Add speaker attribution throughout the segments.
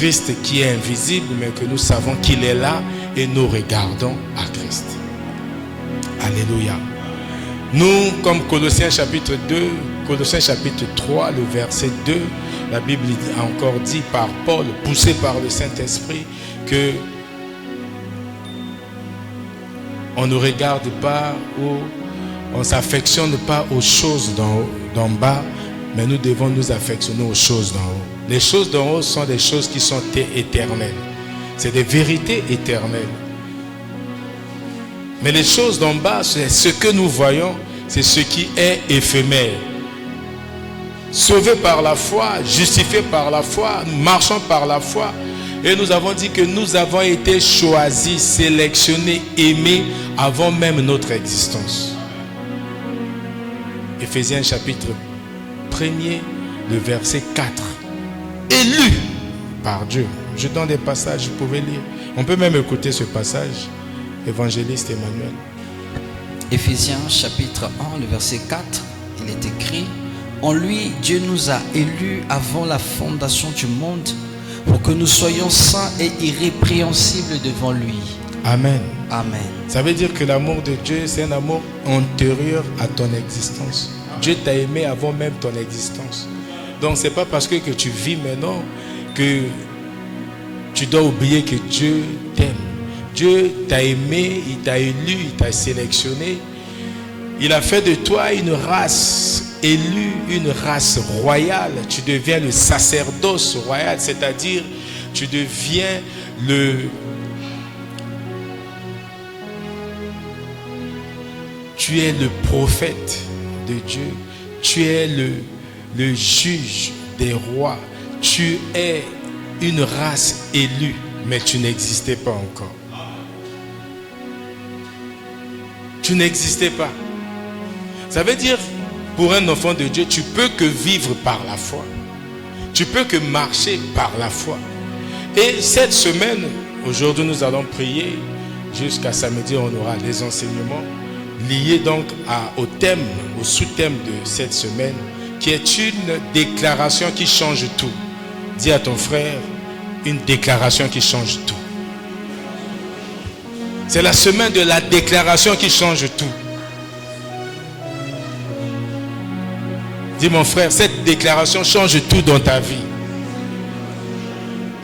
Speaker 1: Christ qui est invisible, mais que nous savons qu'il est là et nous regardons à Christ. Alléluia. Nous, comme Colossiens chapitre 2, Colossiens chapitre 3, le verset 2, la Bible a encore dit par Paul, poussé par le Saint-Esprit, que on ne regarde pas ou on ne s'affectionne pas aux choses d'en bas, mais nous devons nous affectionner aux choses d'en haut. Les choses d'en haut sont des choses qui sont éternelles. C'est des vérités éternelles. Mais les choses d'en bas, c'est ce que nous voyons, c'est ce qui est éphémère. Sauvés par la foi, justifiés par la foi, marchant par la foi. Et nous avons dit que nous avons été choisis, sélectionnés, aimés avant même notre existence. Éphésiens chapitre 1er, le verset 4. Élus par Dieu. Je donne des passages, vous pouvez lire. On peut même écouter ce passage. Évangéliste Emmanuel.
Speaker 2: Éphésiens chapitre 1, le verset 4, il est écrit: en lui, Dieu nous a élus avant la fondation du monde pour que nous soyons saints et irrépréhensibles devant lui.
Speaker 1: Amen.
Speaker 2: Amen.
Speaker 1: Ça veut dire que l'amour de Dieu, c'est un amour antérieur à ton existence. Dieu t'a aimé avant même ton existence. Donc c'est pas parce que tu vis maintenant que tu dois oublier que Dieu t'aime. Dieu t'a aimé, il t'a élu, il t'a sélectionné. Il a fait de toi une race élue, une race royale. Tu deviens le sacerdoce royal, c'est-à-dire tu deviens tu es le prophète de Dieu. Tu es le juge des rois. Tu es une race élue, mais tu n'existais pas encore. Tu n'existais pas. Ça veut dire, pour un enfant de Dieu, tu peux que vivre par la foi. Tu peux que marcher par la foi. Et cette semaine, aujourd'hui nous allons prier. Jusqu'à samedi, on aura les enseignements liés donc au thème, au sous-thème de cette semaine, qui est une déclaration qui change tout. Dis à ton frère, une déclaration qui change tout. C'est la semaine de la déclaration qui change tout. Dis mon frère, cette déclaration change tout dans ta vie.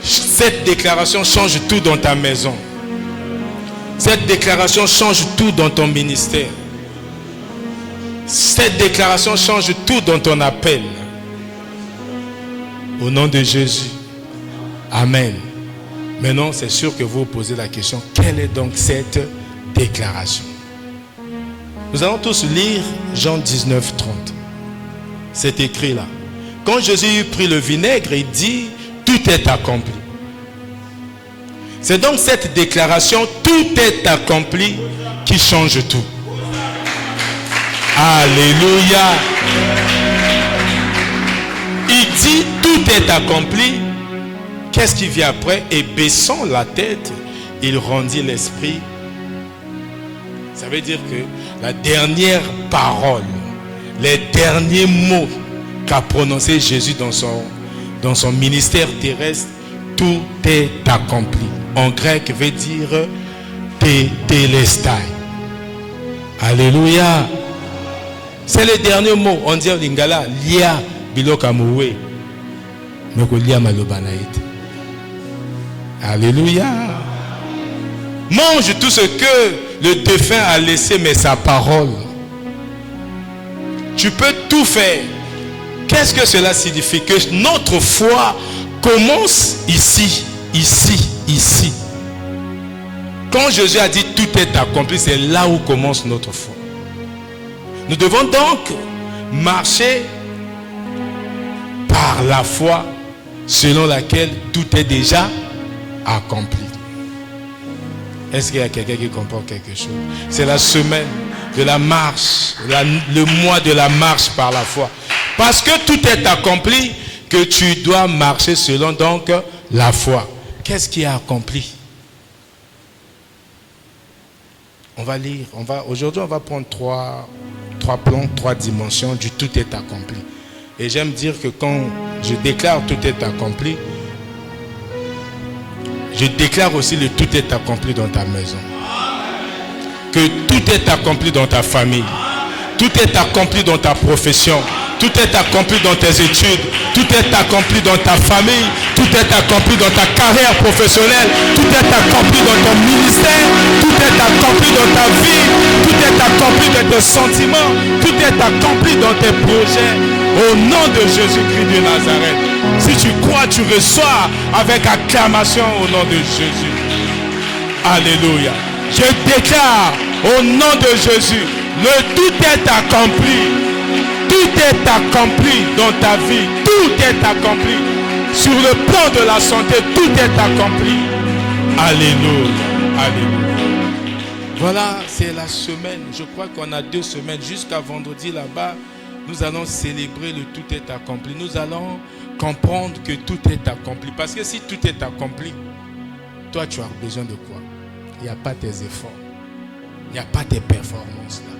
Speaker 1: Cette déclaration change tout dans ta maison. Cette déclaration change tout dans ton ministère. Cette déclaration change tout dans ton appel. Au nom de Jésus. Amen. Maintenant, c'est sûr que vous vous posez la question, quelle est donc cette déclaration? Nous allons tous lire Jean 19, 30. C'est écrit là. Quand Jésus eut pris le vinaigre, il dit, tout est accompli. C'est donc cette déclaration, tout est accompli, qui change tout. Alléluia. Il dit, tout est accompli. Qu'est-ce qui vient après? Et baissant la tête, il rendit l'esprit. Ça veut dire que la dernière parole, les derniers mots qu'a prononcé Jésus dans son ministère terrestre, tout est accompli. En grec veut dire tételestai. Alléluia. C'est les derniers mots. On dit en lingala, lia bilokamoué. Mais que lia malobanaïte. Alléluia. Mange tout ce que le défunt a laissé, mais sa parole. Tu peux tout faire. Qu'est-ce que cela signifie? Que notre foi commence ici, ici, ici. Quand Jésus a dit tout est accompli, c'est là où commence notre foi. Nous devons donc marcher par la foi selon laquelle tout est déjà accompli. Est-ce qu'il y a quelqu'un qui comprend quelque chose? C'est la semaine de la marche, le mois de la marche par la foi. Parce que tout est accompli, que tu dois marcher selon donc la foi. Qu'est-ce qui est accompli? On va lire. Aujourd'hui, on va prendre trois plans, 3 dimensions du tout est accompli. Et j'aime dire que quand je déclare tout est accompli, Je déclare aussi le tout est accompli dans ta maison. Que tout est accompli dans ta famille. Tout est accompli dans ta profession. Tout est accompli dans tes études. Tout est accompli dans ta famille. Tout est accompli dans ta carrière professionnelle. Tout est accompli dans ton ministère. Tout est accompli dans ta vie. Tout est accompli dans tes sentiments. Tout est accompli dans tes projets. Au nom de Jésus-Christ de Nazareth. Si tu crois, tu reçois avec acclamation au nom de Jésus. Alléluia. Je déclare au nom de Jésus, le tout est accompli. Tout est accompli dans ta vie. Tout est accompli. Sur le plan de la santé, tout est accompli. Alléluia. Alléluia. Voilà, c'est la semaine. Je crois qu'on a 2 semaines. Jusqu'à vendredi là-bas, nous allons célébrer le tout est accompli. Nous allons comprendre que tout est accompli. Parce que si tout est accompli, toi tu as besoin de quoi? Il n'y a pas tes efforts. Il n'y a pas tes performances là.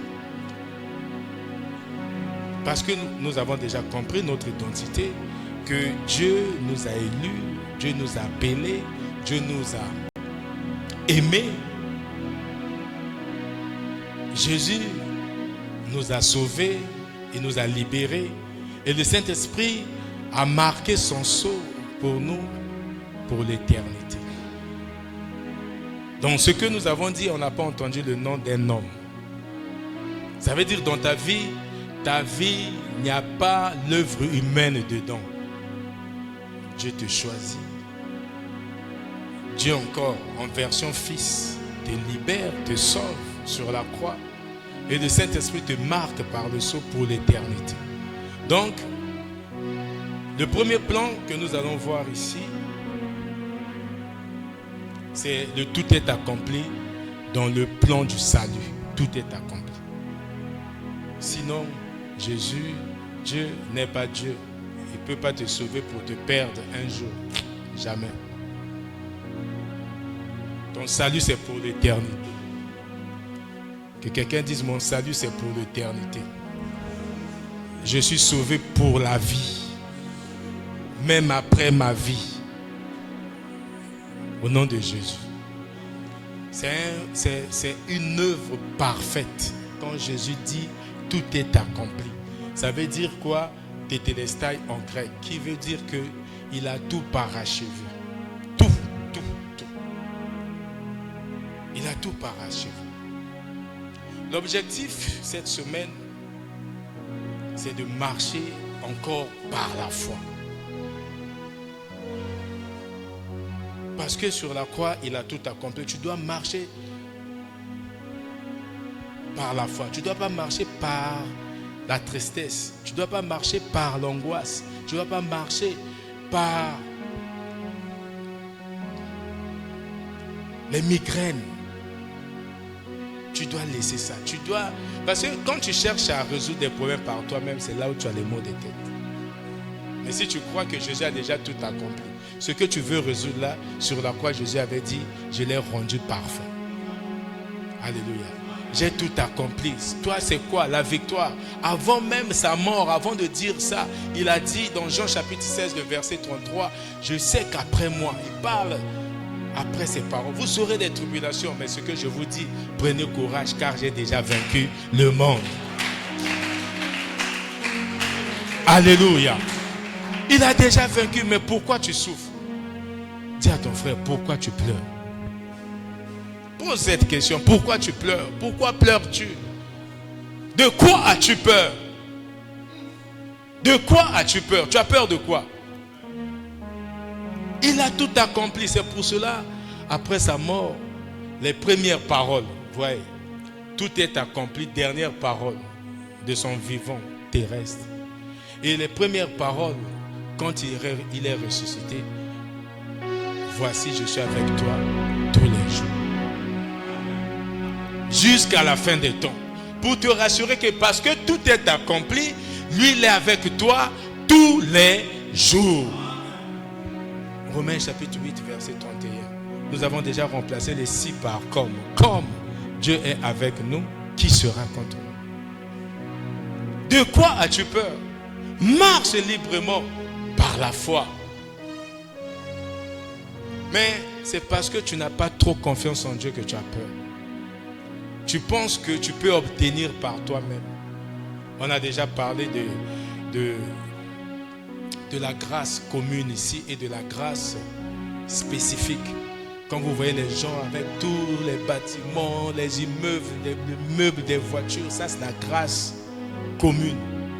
Speaker 1: Parce que nous avons déjà compris notre identité, que Dieu nous a élus, Dieu nous a appelés, Dieu nous a aimés. Jésus nous a sauvés, il nous a libérés. Et le Saint-Esprit a marqué son sceau pour nous, pour l'éternité. Donc ce que nous avons dit, on n'a pas entendu le nom d'un homme. Ça veut dire dans ta vie, il n'y a pas l'œuvre humaine dedans. Dieu te choisit. Dieu encore, en version fils, te libère, te sauve sur la croix. Et le Saint-Esprit te marque par le sceau pour l'éternité. Donc, le premier plan que nous allons voir ici, c'est le tout est accompli dans le plan du salut. Tout est accompli. Sinon, Jésus, Dieu n'est pas Dieu. Il ne peut pas te sauver pour te perdre un jour. Jamais. Ton salut, c'est pour l'éternité. Que quelqu'un dise, mon salut, c'est pour l'éternité. Je suis sauvé pour la vie. Même après ma vie. Au nom de Jésus. C'est une œuvre parfaite. Quand Jésus dit, tout est accompli. Ça veut dire quoi? Tétélestai en grec. Qui veut dire qu'il a tout parachevé. Tout. Il a tout parachevé. L'objectif cette semaine, c'est de marcher encore par la foi. Parce que sur la croix, il a tout accompli. Tu dois marcher par la foi. Tu ne dois pas marcher par la tristesse. Tu ne dois pas marcher par l'angoisse. Tu ne dois pas marcher par les migraines. Tu dois laisser ça. Parce que quand tu cherches à résoudre des problèmes par toi-même, c'est là où tu as les maux de tête. Mais si tu crois que Jésus a déjà tout accompli, ce que tu veux résoudre là, sur la croix, Jésus avait dit, je l'ai rendu parfait. Alléluia. J'ai tout accompli. Toi, c'est quoi? La victoire. Avant même sa mort, avant de dire ça, il a dit dans Jean chapitre 16, le verset 33, je sais qu'après moi, il parle après ses paroles. Vous aurez des tribulations, mais ce que je vous dis, prenez courage, car j'ai déjà vaincu le monde. Alléluia. Il a déjà vaincu, mais pourquoi tu souffres? Dis à ton frère, pourquoi tu pleures? Pose cette question, pourquoi tu pleures? Pourquoi pleures-tu? De quoi as-tu peur? De quoi as-tu peur? Tu as peur de quoi? Il a tout accompli. C'est pour cela, après sa mort, les premières paroles, voyez, tout est accompli, dernière parole de son vivant terrestre. Et les premières paroles, quand il est ressuscité, voici, je suis avec toi tous les jours. Jusqu'à la fin des temps. Pour te rassurer que parce que tout est accompli, lui, il est avec toi tous les jours. Romains chapitre 8, verset 31. Nous avons déjà remplacé les 6 par comme. Comme Dieu est avec nous, qui sera contre nous? De quoi as-tu peur? Marche librement par la foi. Mais c'est parce que tu n'as pas trop confiance en Dieu que tu as peur. Tu penses que tu peux obtenir par toi-même. On a déjà parlé de la grâce commune ici et de la grâce spécifique. Quand vous voyez les gens avec tous les bâtiments, les immeubles, les meubles des voitures, ça c'est la grâce commune.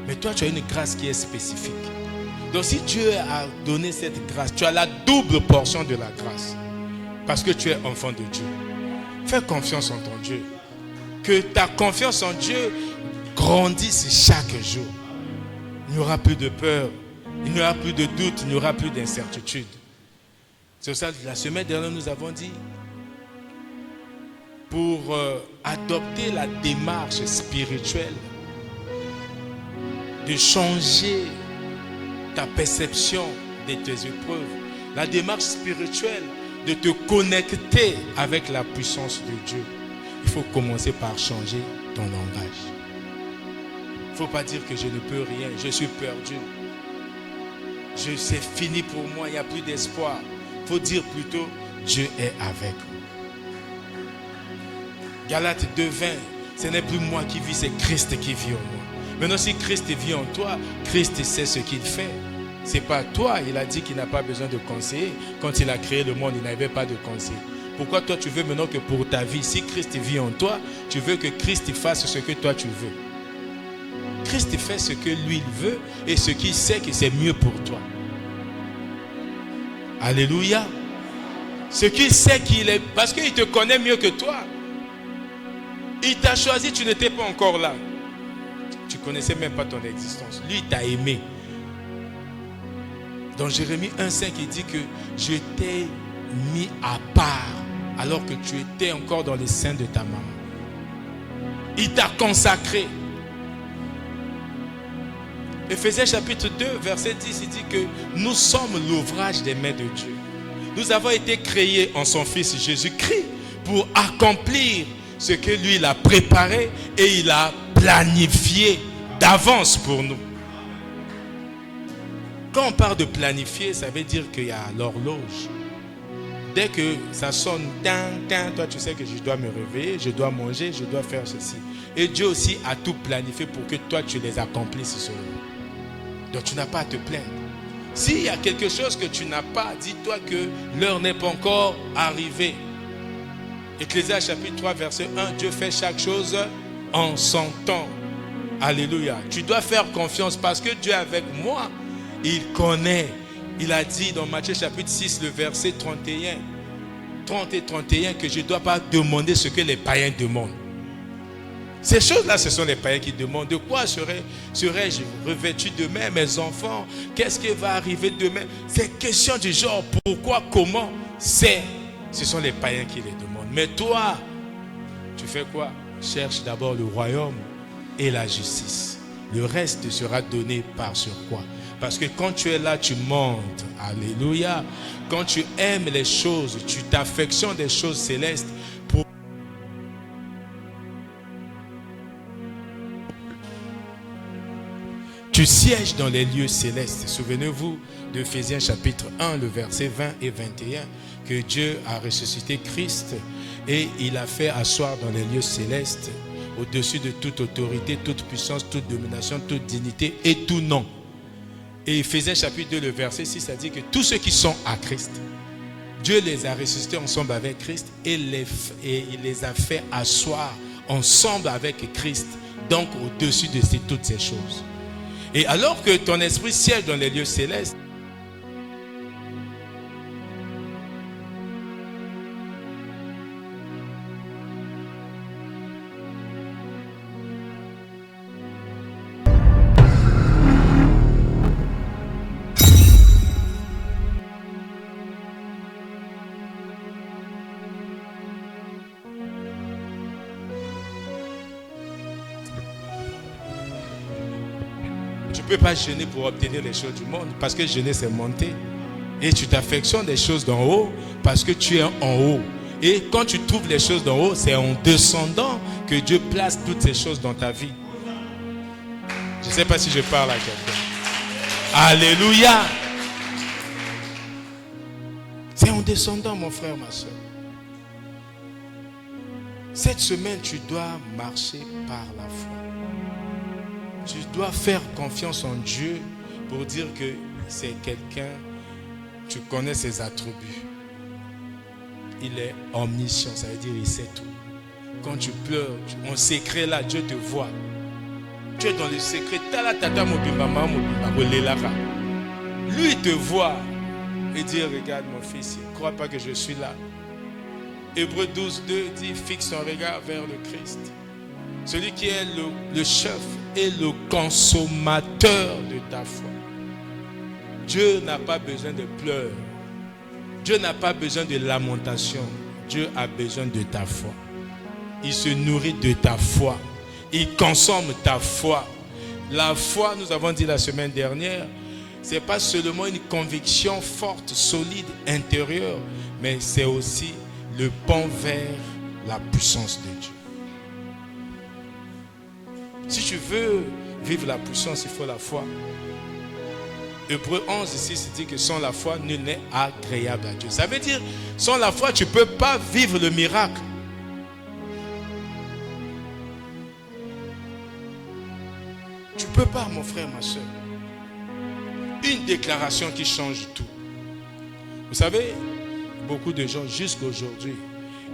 Speaker 1: Mais toi tu as une grâce qui est spécifique. Donc si Dieu a donné cette grâce, tu as la double portion de la grâce. Parce que tu es enfant de Dieu. Fais confiance en ton Dieu. Que ta confiance en Dieu grandisse chaque jour. Il n'y aura plus de peur, il n'y aura plus de doute, il n'y aura plus d'incertitude. C'est pour ça que la semaine dernière nous avons dit, pour adopter la démarche spirituelle, de changer ta perception de tes épreuves, la démarche spirituelle de te connecter avec la puissance de Dieu, il faut commencer par changer ton langage. Il ne faut pas dire que je ne peux rien, je suis perdu. C'est fini pour moi, il n'y a plus d'espoir. Il faut dire plutôt, Dieu est avec moi. Galates 2:20, ce n'est plus moi qui vis, c'est Christ qui vit en moi. Maintenant, si Christ vit en toi, Christ sait ce qu'il fait. Ce n'est pas toi, il a dit qu'il n'a pas besoin de conseiller. Quand il a créé le monde, il n'avait pas de conseiller. Pourquoi toi tu veux maintenant que pour ta vie, si Christ vit en toi, tu veux que Christ fasse ce que toi tu veux. Christ fait ce que lui il veut et ce qu'il sait que c'est mieux pour toi. Alléluia. Ce qu'il sait qu'il est, parce qu'il te connaît mieux que toi. Il t'a choisi, tu n'étais pas encore là. Tu ne connaissais même pas ton existence. Lui, il t'a aimé. Dans Jérémie 1:5, il dit que je t'ai mis à part alors que tu étais encore dans les seins de ta maman. Il t'a consacré. Éphésiens chapitre 2, verset 10, il dit que nous sommes l'ouvrage des mains de Dieu. Nous avons été créés en son Fils Jésus-Christ pour accomplir ce que lui il a préparé et il a planifié d'avance pour nous. Quand on parle de planifier, ça veut dire qu'il y a l'horloge. Dès que ça sonne, toi tu sais que je dois me réveiller, je dois manger, je dois faire ceci. Et Dieu aussi a tout planifié pour que toi tu les accomplisses seulement. Donc tu n'as pas à te plaindre. S'il y a quelque chose que tu n'as pas, dis-toi que l'heure n'est pas encore arrivée. Ecclésiaste chapitre 3 verset 1, Dieu fait chaque chose en son temps. Alléluia. Tu dois faire confiance parce que Dieu est avec moi. Il connaît. Il a dit dans Matthieu chapitre 6 le verset 30 et 31 que je ne dois pas demander ce que les païens demandent. Ces choses-là, ce sont les païens qui demandent. De quoi serais-je revêtu demain, mes enfants? Qu'est-ce qui va arriver demain? Ces questions du genre, pourquoi, comment? Ce sont les païens qui les demandent. Mais toi, tu fais quoi? Cherche d'abord le royaume et la justice. Le reste te sera donné par sur quoi? Parce que quand tu es là, tu montes. Alléluia. Quand tu aimes les choses, tu t'affectionnes des choses célestes. Tu sièges dans les lieux célestes. Souvenez-vous d'Éphésiens chapitre 1, le verset 20 et 21, que Dieu a ressuscité Christ et il a fait asseoir dans les lieux célestes, au-dessus de toute autorité, toute puissance, toute domination, toute dignité et tout nom. Et Éphésiens chapitre 2, le verset 6, ça dit que tous ceux qui sont à Christ, Dieu les a ressuscités ensemble avec Christ et il les a fait asseoir ensemble avec Christ, donc au-dessus de toutes ces choses. Et alors que ton esprit siège dans les lieux célestes, tu ne peux pas jeûner pour obtenir les choses du monde, parce que jeûner c'est monter. Et tu t'affectionnes des choses d'en haut parce que tu es en haut. Et quand tu trouves les choses d'en haut, c'est en descendant que Dieu place toutes ces choses dans ta vie. Je ne sais pas si je parle à quelqu'un. Alléluia. C'est en descendant, mon frère, ma soeur. Cette semaine, tu dois marcher par la foi. Tu dois faire confiance en Dieu pour dire que c'est quelqu'un, tu connais ses attributs. Il est omniscient, ça veut dire il sait tout. Quand tu pleures, en secret là, Dieu te voit. Tu es dans le secret. Lui, il te voit et dit, regarde mon fils, ne crois pas que je suis là. Hébreux 12, 2 dit, fixe ton regard vers le Christ. Celui qui est le chef et le consommateur de ta foi. Dieu n'a pas besoin de pleurs. Dieu n'a pas besoin de lamentation. Dieu a besoin de ta foi. Il se nourrit de ta foi. Il consomme ta foi. La foi, nous avons dit la semaine dernière, ce n'est pas seulement une conviction forte, solide, intérieure, mais c'est aussi le pont vers la puissance de Dieu. Si tu veux vivre la puissance, il faut la foi. Hébreux 11 ici, dit que sans la foi, nul n'est agréable à Dieu. Ça veut dire, sans la foi, tu ne peux pas vivre le miracle. Tu ne peux pas, mon frère, ma soeur. Une déclaration qui change tout. Vous savez, beaucoup de gens, jusqu'à aujourd'hui,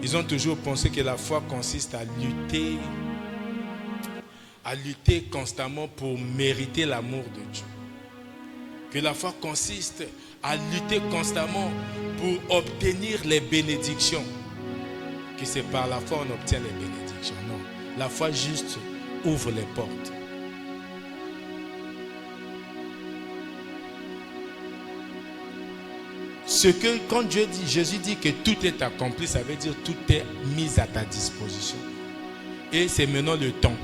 Speaker 1: ils ont toujours pensé que la foi consiste à lutter constamment pour mériter l'amour de Dieu. Que la foi consiste à lutter constamment pour obtenir les bénédictions. Que c'est par la foi qu'on obtient les bénédictions. Non, la foi juste ouvre les portes. Ce que, quand Dieu dit, Jésus dit que tout est accompli, ça veut dire tout est mis à ta disposition. Et c'est maintenant le temps.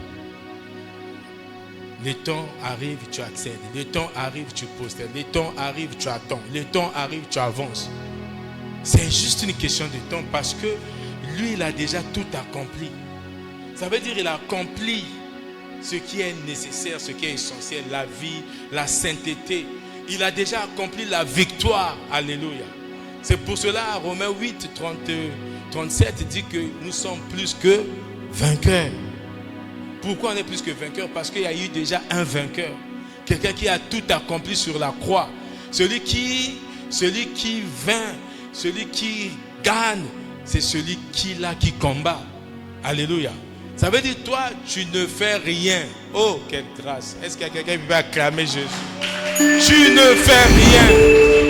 Speaker 1: Le temps arrive, tu accèdes. Le temps arrive, tu postèles. Le temps arrive, tu attends. Le temps arrive, tu avances. C'est juste une question de temps parce que lui, il a déjà tout accompli. Ça veut dire qu'il a accompli ce qui est nécessaire, ce qui est essentiel, la vie, la sainteté. Il a déjà accompli la victoire. Alléluia. C'est pour cela, Romains 8, 37 dit que nous sommes plus que vainqueurs. Pourquoi on est plus que vainqueurs? Parce qu'il y a eu déjà un vainqueur. Quelqu'un qui a tout accompli sur la croix. Celui qui vainc, celui qui gagne, c'est celui qui combat. Alléluia. Ça veut dire, toi, tu ne fais rien. Oh, quelle grâce. Est-ce qu'il y a quelqu'un qui va acclamer Jésus? Tu ne fais rien.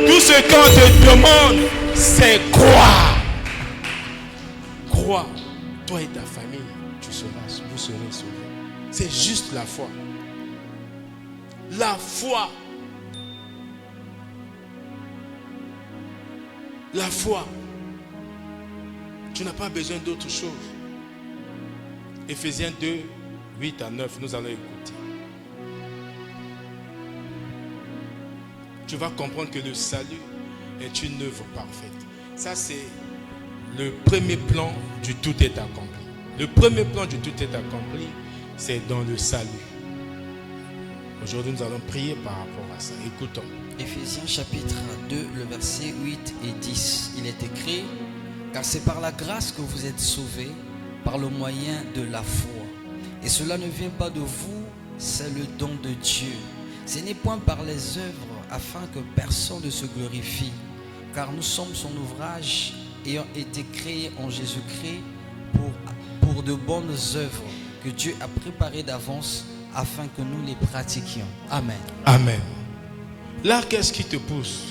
Speaker 1: Tout ce qu'on te demande, c'est croire. Crois. Toi et ta famille, vous serez sauvés. C'est juste la foi. La foi. La foi. Tu n'as pas besoin d'autre chose. Éphésiens 2, 8 à 9, nous allons écouter. Tu vas comprendre que le salut est une œuvre parfaite. Ça, c'est le premier plan du tout est accompli. Le premier plan du tout est accompli, c'est dans le salut. Aujourd'hui, nous allons prier par rapport à ça. Écoutons.
Speaker 2: Éphésiens chapitre 2, le verset 8 et 10. Il est écrit, car c'est par la grâce que vous êtes sauvés, par le moyen de la foi. Et cela ne vient pas de vous, c'est le don de Dieu. Ce n'est point par les œuvres, afin que personne ne se glorifie. Car nous sommes son ouvrage, ayant été créés en Jésus-Christ pour de bonnes œuvres que Dieu a préparées d'avance afin que nous les pratiquions. Amen.
Speaker 1: Amen. Là, qu'est-ce qui te pousse?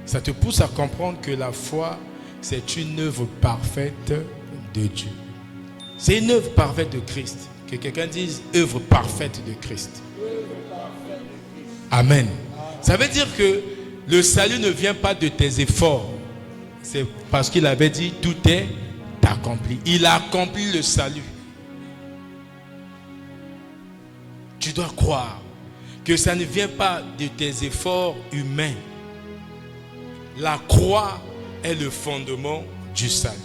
Speaker 1: Ça te pousse à comprendre que la foi, c'est une œuvre parfaite de Dieu. C'est une œuvre parfaite de Christ. Que quelqu'un dise œuvre parfaite de Christ. Amen. Ça veut dire que le salut ne vient pas de tes efforts. C'est parce qu'il avait dit tout est accompli. Il a accompli le salut. Tu dois croire que ça ne vient pas de tes efforts humains. La croix est le fondement du salut.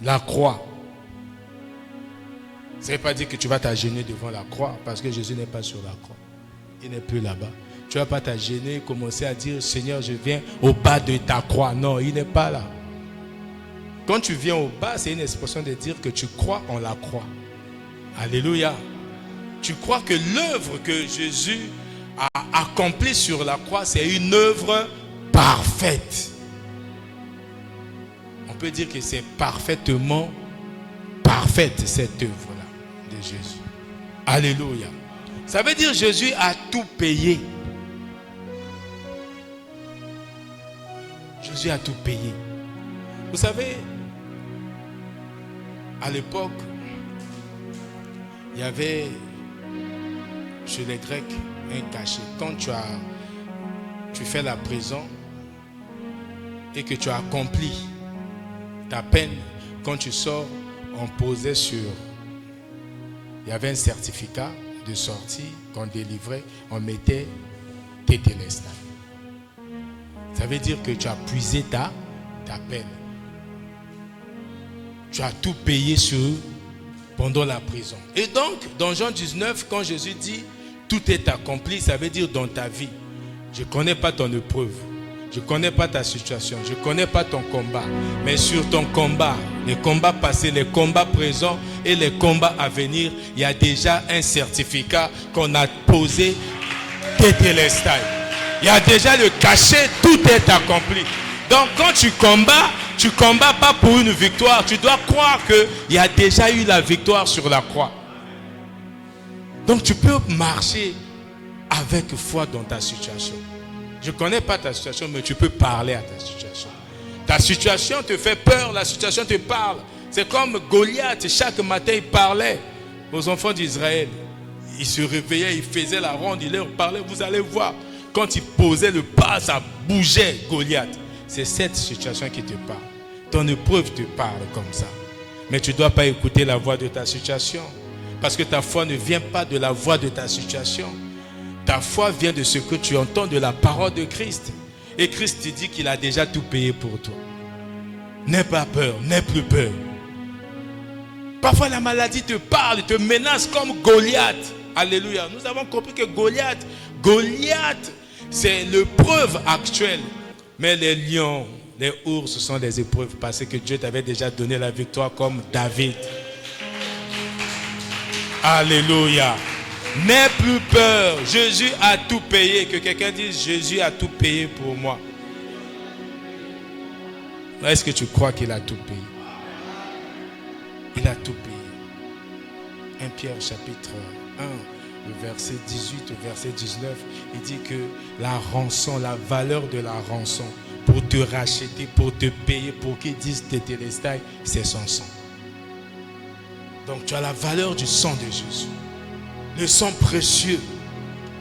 Speaker 1: La croix. Ça ne veut pas dire que tu vas t'agenouiller devant la croix parce que Jésus n'est pas sur la croix. Il n'est plus là-bas. Tu ne vas pas t'agéner, commencer à dire, Seigneur, je viens au bas de ta croix. Non, il n'est pas là. Quand tu viens au bas, c'est une expression de dire que tu crois en la croix. Alléluia. Tu crois que l'œuvre que Jésus a accomplie sur la croix, c'est une œuvre parfaite. On peut dire que c'est parfaitement parfaite cette œuvre-là de Jésus. Alléluia. Ça veut dire que Jésus a tout payé. Jésus a tout payé. Vous savez, à l'époque, il y avait chez les Grecs un cachet. Quand tu fais la prison et que tu as accompli ta peine, quand tu sors, on posait sur... Il y avait un certificat de sortie qu'on délivrait, on mettait tétélestai. Ça veut dire que tu as puisé ta peine. Tu as tout payé pendant la prison. Et donc, dans Jean 19, quand Jésus dit tout est accompli, ça veut dire dans ta vie. Je ne connais pas ton épreuve. Je ne connais pas ta situation. Je ne connais pas ton combat. Mais sur ton combat, les combats passés, les combats présents et les combats à venir, il y a déjà un certificat qu'on a posé tétélestai. Il y a déjà le cachet, tout est accompli. Donc quand tu combats pas pour une victoire. Tu dois croire qu'il y a déjà eu la victoire sur la croix. Donc tu peux marcher avec foi dans ta situation. Je ne connais pas ta situation, mais tu peux parler à ta situation. Ta situation te fait peur, la situation te parle. C'est comme Goliath, chaque matin il parlait aux enfants d'Israël. Il se réveillait, il faisait la ronde, il leur parlait, vous allez voir. Quand il posait le pas, ça bougeait Goliath. C'est cette situation qui te parle. Ton épreuve te parle comme ça. Mais tu ne dois pas écouter la voix de ta situation. Parce que ta foi ne vient pas de la voix de ta situation. Ta foi vient de ce que tu entends de la parole de Christ. Et Christ te dit qu'il a déjà tout payé pour toi. N'aie pas peur, n'aie plus peur. Parfois la maladie te parle, te menace comme Goliath. Alléluia. Nous avons compris que Goliath, c'est l'épreuve actuelle. Mais les lions, les ours, ce sont des épreuves parce que Dieu t'avait déjà donné la victoire comme David. Alléluia. N'aie plus peur. Jésus a tout payé. Que quelqu'un dise, Jésus a tout payé pour moi. Est-ce que tu crois qu'il a tout payé? Il a tout payé. 1 Pierre chapitre 1, le verset 18 au verset 19, il dit que la rançon, la valeur de la rançon, pour te racheter, pour te payer, pour qu'ils disent tétélestai, c'est son sang. Donc tu as la valeur du sang de Jésus. Le sang précieux.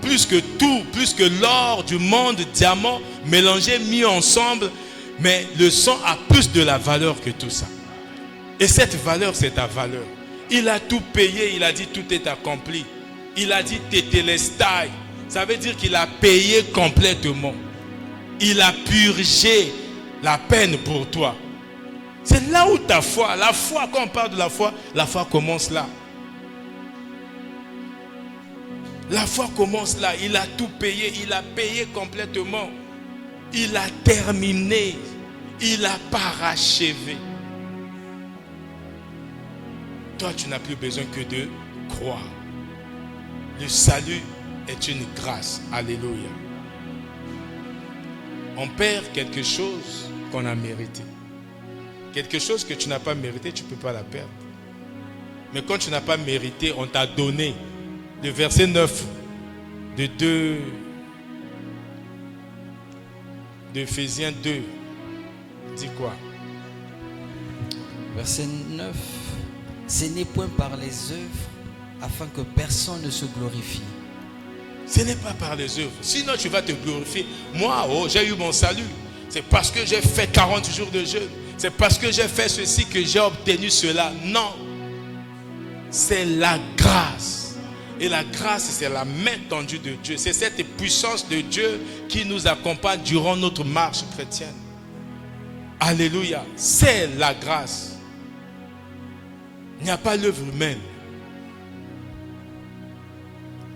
Speaker 1: Plus que tout, plus que l'or du monde, diamant, mélangé, mis ensemble. Mais le sang a plus de la valeur que tout ça. Et cette valeur, c'est ta valeur. Il a tout payé, il a dit tout est accompli. Il a dit tétélestai. Ça veut dire qu'il a payé complètement. Il a purgé la peine pour toi. C'est là où ta foi, la foi, quand on parle de la foi commence là. La foi commence là. Il a tout payé, il a payé complètement. Il a terminé. Il a parachevé. Toi, tu n'as plus besoin que de croire. Le salut est une grâce. Alléluia. On perd quelque chose qu'on a mérité. Quelque chose que tu n'as pas mérité, tu ne peux pas la perdre. Mais quand tu n'as pas mérité, on t'a donné. Le verset 9 d'Éphésiens 2 dit quoi?
Speaker 2: Verset 9. Ce n'est point par les œuvres afin que personne ne se glorifie.
Speaker 1: Ce n'est pas par les œuvres. Sinon tu vas te glorifier. Moi, j'ai eu mon salut. C'est parce que j'ai fait 40 jours de jeûne. C'est parce que j'ai fait ceci que j'ai obtenu cela. Non. C'est la grâce. Et la grâce, c'est la main tendue de Dieu. C'est cette puissance de Dieu qui nous accompagne durant notre marche chrétienne. Alléluia. C'est la grâce. Il n'y a pas l'œuvre humaine.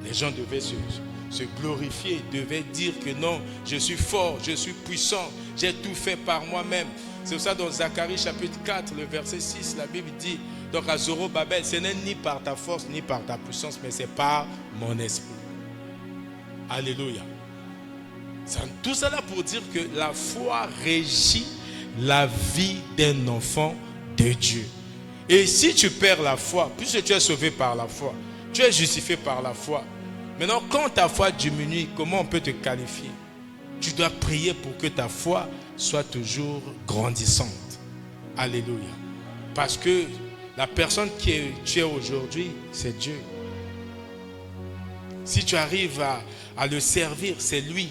Speaker 1: Les gens devaient se glorifier, devait dire que non, je suis fort, je suis puissant, j'ai tout fait par moi-même. C'est pour ça dans Zacharie chapitre 4, le verset 6, la Bible dit, donc à Zorobabel, ce n'est ni par ta force, ni par ta puissance, mais c'est par mon esprit. Alléluia. Tout cela pour dire que la foi régit la vie d'un enfant de Dieu. Et si tu perds la foi, puisque tu es sauvé par la foi, tu es justifié par la foi. Maintenant, quand ta foi diminue, comment on peut te qualifier? Tu dois prier pour que ta foi soit toujours grandissante. Alléluia. Parce que la personne qui tu es aujourd'hui, c'est Dieu. Si tu arrives à le servir, c'est lui.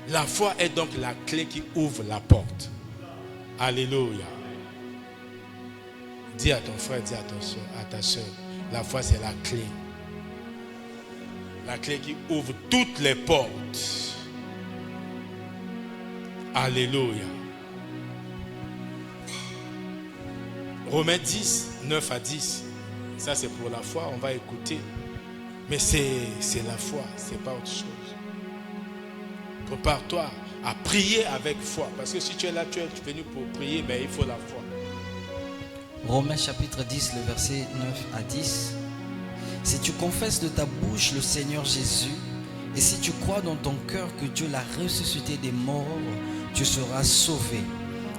Speaker 1: La foi est donc la clé qui ouvre la porte. Alléluia. Dis à ton frère, dis à ta soeur, la foi c'est la clé. La clé qui ouvre toutes les portes. Alléluia. Romains 10, 9 à 10. Ça c'est pour la foi, on va écouter. Mais c'est la foi, c'est pas autre chose. Prépare-toi à prier avec foi. Parce que si tu es là, tu es venu pour prier, mais il faut la foi.
Speaker 2: Romains chapitre 10, le verset 9 à 10. Si tu confesses de ta bouche le Seigneur Jésus, et si tu crois dans ton cœur que Dieu l'a ressuscité des morts, tu seras sauvé.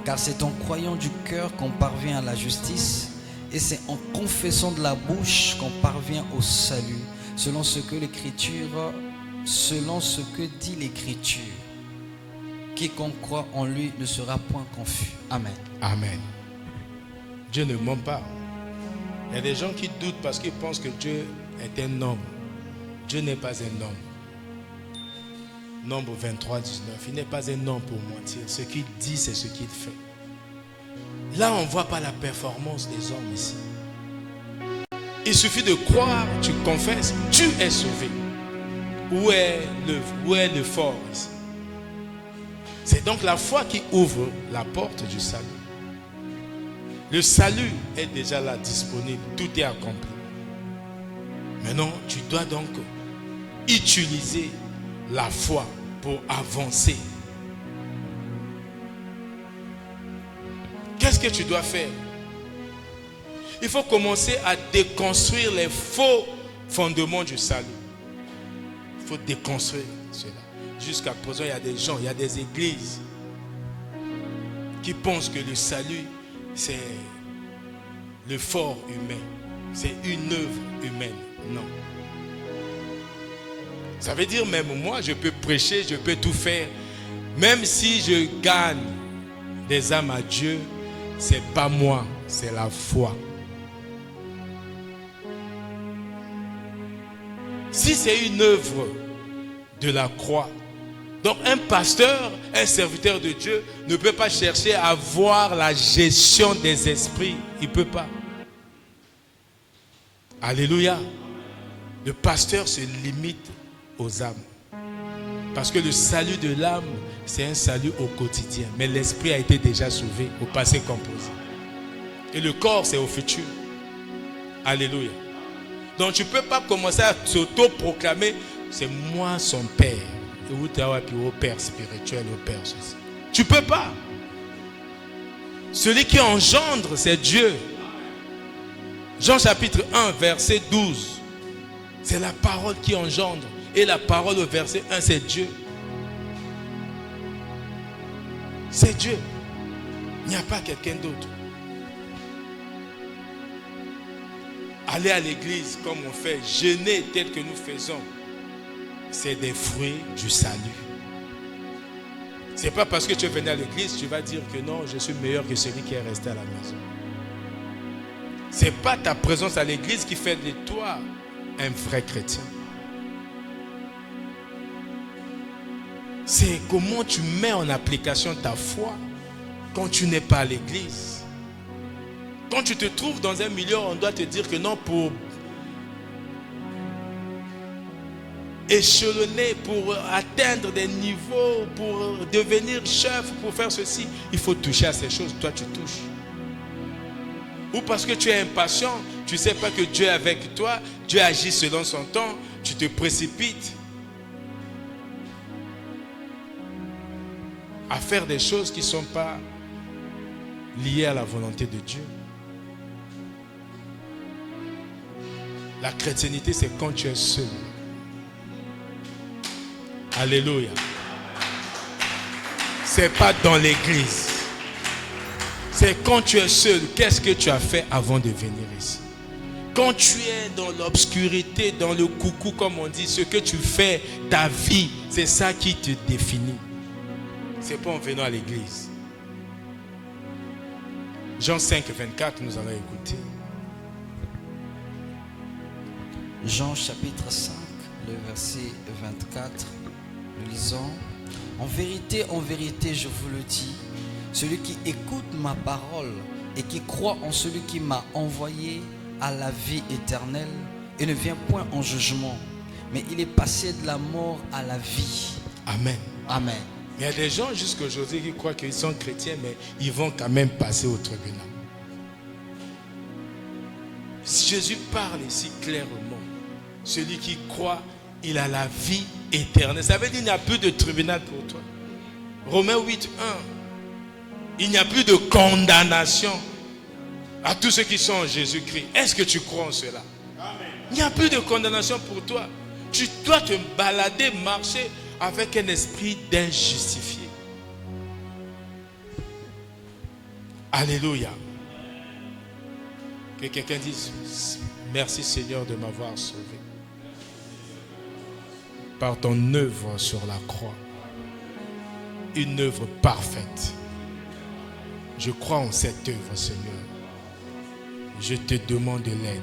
Speaker 2: Car c'est en croyant du cœur qu'on parvient à la justice, et c'est en confessant de la bouche qu'on parvient au salut, selon ce que dit l'Écriture. Quiconque croit en lui ne sera point confus. Amen.
Speaker 1: Amen. Dieu ne ment pas. Il y a des gens qui doutent parce qu'ils pensent que Dieu est un homme. Dieu n'est pas un homme. Nombre 23, 19. Il n'est pas un homme pour mentir. Ce qu'il dit, c'est ce qu'il fait. Là, on ne voit pas la performance des hommes ici. Il suffit de croire, tu confesses, tu es sauvé. Où est le fort ici? C'est donc la foi qui ouvre la porte du salut. Le salut est déjà là, disponible. Tout est accompli. Maintenant, tu dois donc utiliser la foi pour avancer. Qu'est-ce que tu dois faire? Il faut commencer à déconstruire les faux fondements du salut. Il faut déconstruire cela. Jusqu'à présent, il y a des gens, il y a des églises qui pensent que le salut, c'est le fort humain. C'est une œuvre humaine. Non. Ça veut dire même moi, je peux prêcher, je peux tout faire. Même si je gagne des âmes à Dieu, c'est pas moi, c'est la foi. Si c'est une œuvre de la croix, donc un pasteur, un serviteur de Dieu ne peut pas chercher à voir la gestion des esprits. Il ne peut pas. Alléluia. Le pasteur se limite aux âmes. Parce que le salut de l'âme, c'est un salut au quotidien. Mais l'esprit a été déjà sauvé au passé composé. Et le corps, c'est au futur. Alléluia. Donc tu ne peux pas commencer à s'auto-proclamer, c'est moi son père. Et où tu as au père spirituel, au père ceci. Tu ne peux pas. Celui qui engendre, c'est Dieu. Jean chapitre 1, verset 12. C'est la parole qui engendre. Et la parole au verset 1, c'est Dieu. C'est Dieu. Il n'y a pas quelqu'un d'autre. Aller à l'église comme on fait, jeûner tel que nous faisons, c'est des fruits du salut. Ce n'est pas parce que tu es venu à l'église, tu vas dire que non, je suis meilleur que celui qui est resté à la maison. Ce n'est pas ta présence à l'église qui fait de toi un vrai chrétien. C'est comment tu mets en application ta foi quand tu n'es pas à l'église. Quand tu te trouves dans un milieu, on doit te dire que non, pour échelonner, pour atteindre des niveaux, pour devenir chef, pour faire ceci, il faut toucher à ces choses. Toi, tu touches. Ou parce que tu es impatient, tu ne sais pas que Dieu est avec toi, Dieu agit selon son temps, tu te précipites à faire des choses qui ne sont pas liées à la volonté de Dieu. La chrétienté, c'est quand tu es seul. Alléluia. C'est pas dans l'église. C'est quand tu es seul. Qu'est-ce que tu as fait avant de venir ici? Quand tu es dans l'obscurité, dans le coucou, comme on dit, ce que tu fais, ta vie, c'est ça qui te définit. C'est pas en venant à l'église. Jean 5, 24, nous allons écouter.
Speaker 2: Jean chapitre 5, le verset 24, nous lisons: en vérité, je vous le dis, celui qui écoute ma parole et qui croit en celui qui m'a envoyé a la vie éternelle et ne vient point en jugement, mais il est passé de la mort à la vie.
Speaker 1: Amen.
Speaker 2: Amen.
Speaker 1: Il y a des gens jusqu'à aujourd'hui qui croient qu'ils sont chrétiens, mais ils vont quand même passer au tribunal. Jésus parle ici clairement. Celui qui croit, il a la vie éternelle. Ça veut dire qu'il n'y a plus de tribunal pour toi. Romains 8, 1. Il n'y a plus de condamnation à tous ceux qui sont en Jésus-Christ. Est-ce que tu crois en cela? Amen. Il n'y a plus de condamnation pour toi. Tu dois te balader, marcher avec un esprit d'injustifié. Alléluia. Que quelqu'un dise: merci Seigneur de m'avoir sauvé par ton œuvre sur la croix. Une œuvre parfaite. Je crois en cette œuvre, Seigneur. Je te demande de l'aide.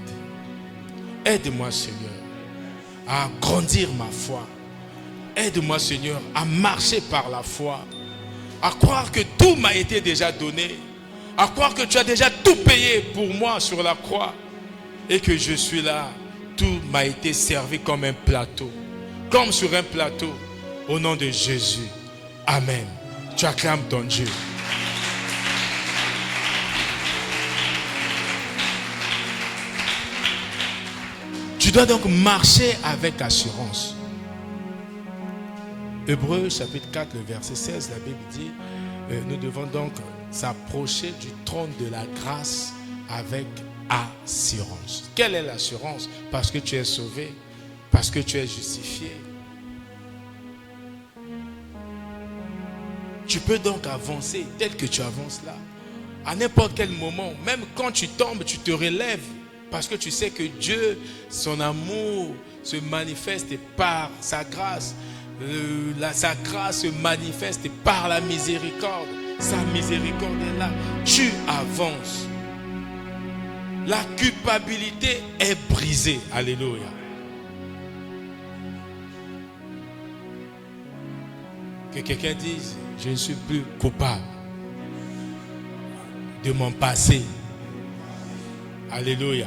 Speaker 1: Aide-moi, Seigneur, à grandir ma foi. Aide-moi, Seigneur, à marcher par la foi. À croire que tout m'a été déjà donné. À croire que tu as déjà tout payé pour moi sur la croix. Et que je suis là. Tout m'a été servi comme un plateau. Comme sur un plateau. Au nom de Jésus. Amen. Tu acclames ton Dieu. Tu dois donc marcher avec assurance. Hébreux chapitre 4, le verset 16, la Bible dit, nous devons donc s'approcher du trône de la grâce avec assurance. Quelle est l'assurance? Parce que tu es sauvé, parce que tu es justifié. Tu peux donc avancer tel que tu avances là. À n'importe quel moment, même quand tu tombes, tu te relèves. Parce que tu sais que Dieu, son amour se manifeste par sa grâce. Sa grâce se manifeste par la miséricorde. Sa miséricorde est là. Tu avances. La culpabilité est brisée. Alléluia. Que quelqu'un dise: je ne suis plus coupable de mon passé. Alléluia.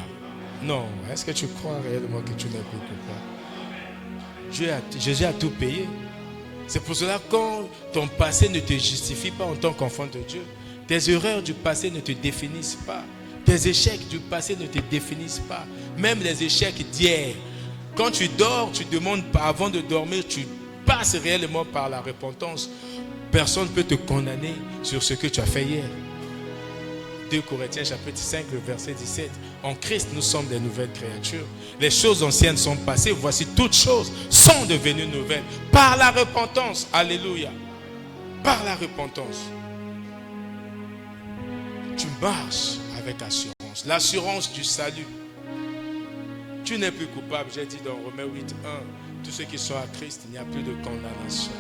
Speaker 1: Non, est-ce que tu crois réellement que tu n'es plus coupable? Jésus a tout payé. C'est pour cela que quand ton passé ne te justifie pas en tant qu'enfant de Dieu, tes erreurs du passé ne te définissent pas. Tes échecs du passé ne te définissent pas. Même les échecs d'hier. Quand tu dors, tu demandes avant de dormir, tu passes réellement par la repentance. Personne ne peut te condamner sur ce que tu as fait hier. 2 Corinthiens chapitre 5, le verset 17. En Christ, nous sommes des nouvelles créatures. Les choses anciennes sont passées. Voici toutes choses sont devenues nouvelles. Par la repentance. Alléluia. Par la repentance. Tu marches avec assurance. L'assurance du salut. Tu n'es plus coupable. J'ai dit dans Romains 8, 1. Tous ceux qui sont à Christ, il n'y a plus de condamnation.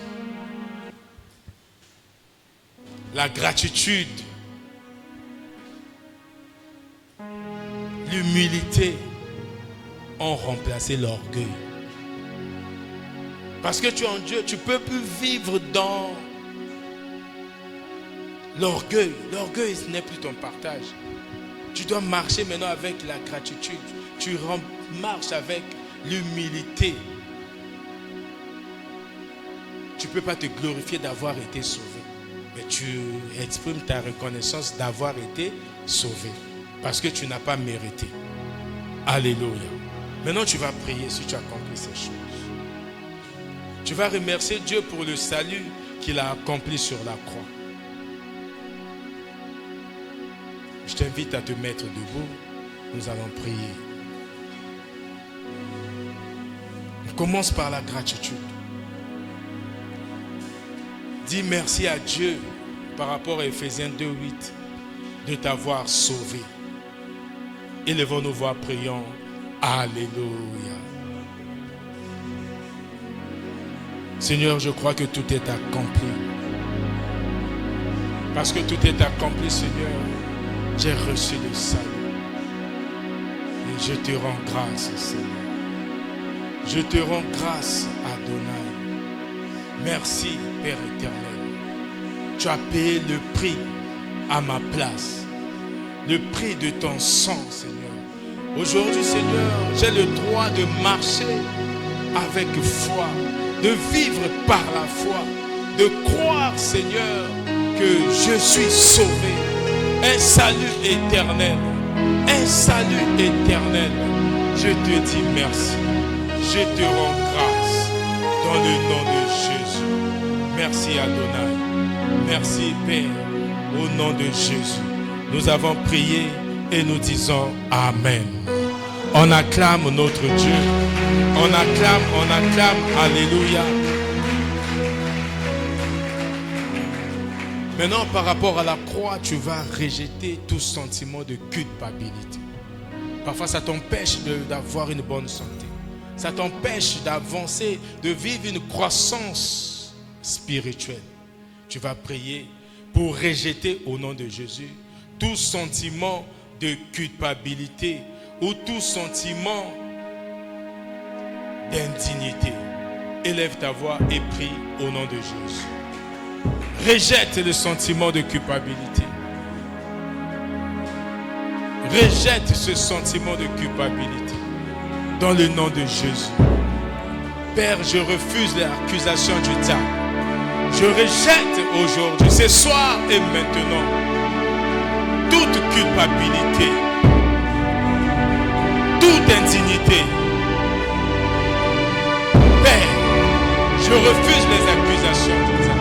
Speaker 1: La gratitude. L'humilité ont remplacé l'orgueil. Parce que tu es en Dieu, tu ne peux plus vivre dans l'orgueil. L'orgueil, ce n'est plus ton partage. Tu dois marcher maintenant avec la gratitude. Tu marches avec l'humilité. Tu ne peux pas te glorifier d'avoir été sauvé. Mais tu exprimes ta reconnaissance d'avoir été sauvé. Parce que tu n'as pas mérité. Alléluia. Maintenant, tu vas prier si tu as compris ces choses. Tu vas remercier Dieu pour le salut qu'il a accompli sur la croix. Je t'invite à te mettre debout. Nous allons prier. On commence par la gratitude. Dis merci à Dieu par rapport à Ephésiens 2:8 de t'avoir sauvé. Élevons nos voix, prions. Alléluia. Seigneur, je crois que tout est accompli. Parce que tout est accompli, Seigneur, j'ai reçu le salut. Et je te rends grâce, Seigneur. Je te rends grâce, Adonai. Merci, Père éternel. Tu as payé le prix à ma place. Le prix de ton sang, Seigneur. Aujourd'hui, Seigneur, j'ai le droit de marcher avec foi, de vivre par la foi, de croire, Seigneur, que je suis sauvé. Un salut éternel. Un salut éternel. Je te dis merci. Je te rends grâce dans le nom de Jésus. Merci Adonai. Merci Père. Au nom de Jésus. Nous avons prié et nous disons Amen. On acclame notre Dieu. On acclame. Alléluia. Maintenant, par rapport à la croix, tu vas rejeter tout sentiment de culpabilité. Parfois, ça t'empêche d'avoir une bonne santé. Ça t'empêche d'avancer, de vivre une croissance spirituelle. Tu vas prier pour rejeter au nom de Jésus tout sentiment de culpabilité ou tout sentiment d'indignité. Élève ta voix et prie au nom de Jésus. Rejette le sentiment de culpabilité. Rejette ce sentiment de culpabilité dans le nom de Jésus. Père, je refuse l'accusation du diable. Je rejette aujourd'hui, ce soir et maintenant, toute culpabilité, toute indignité. Père, je refuse les accusations du diable.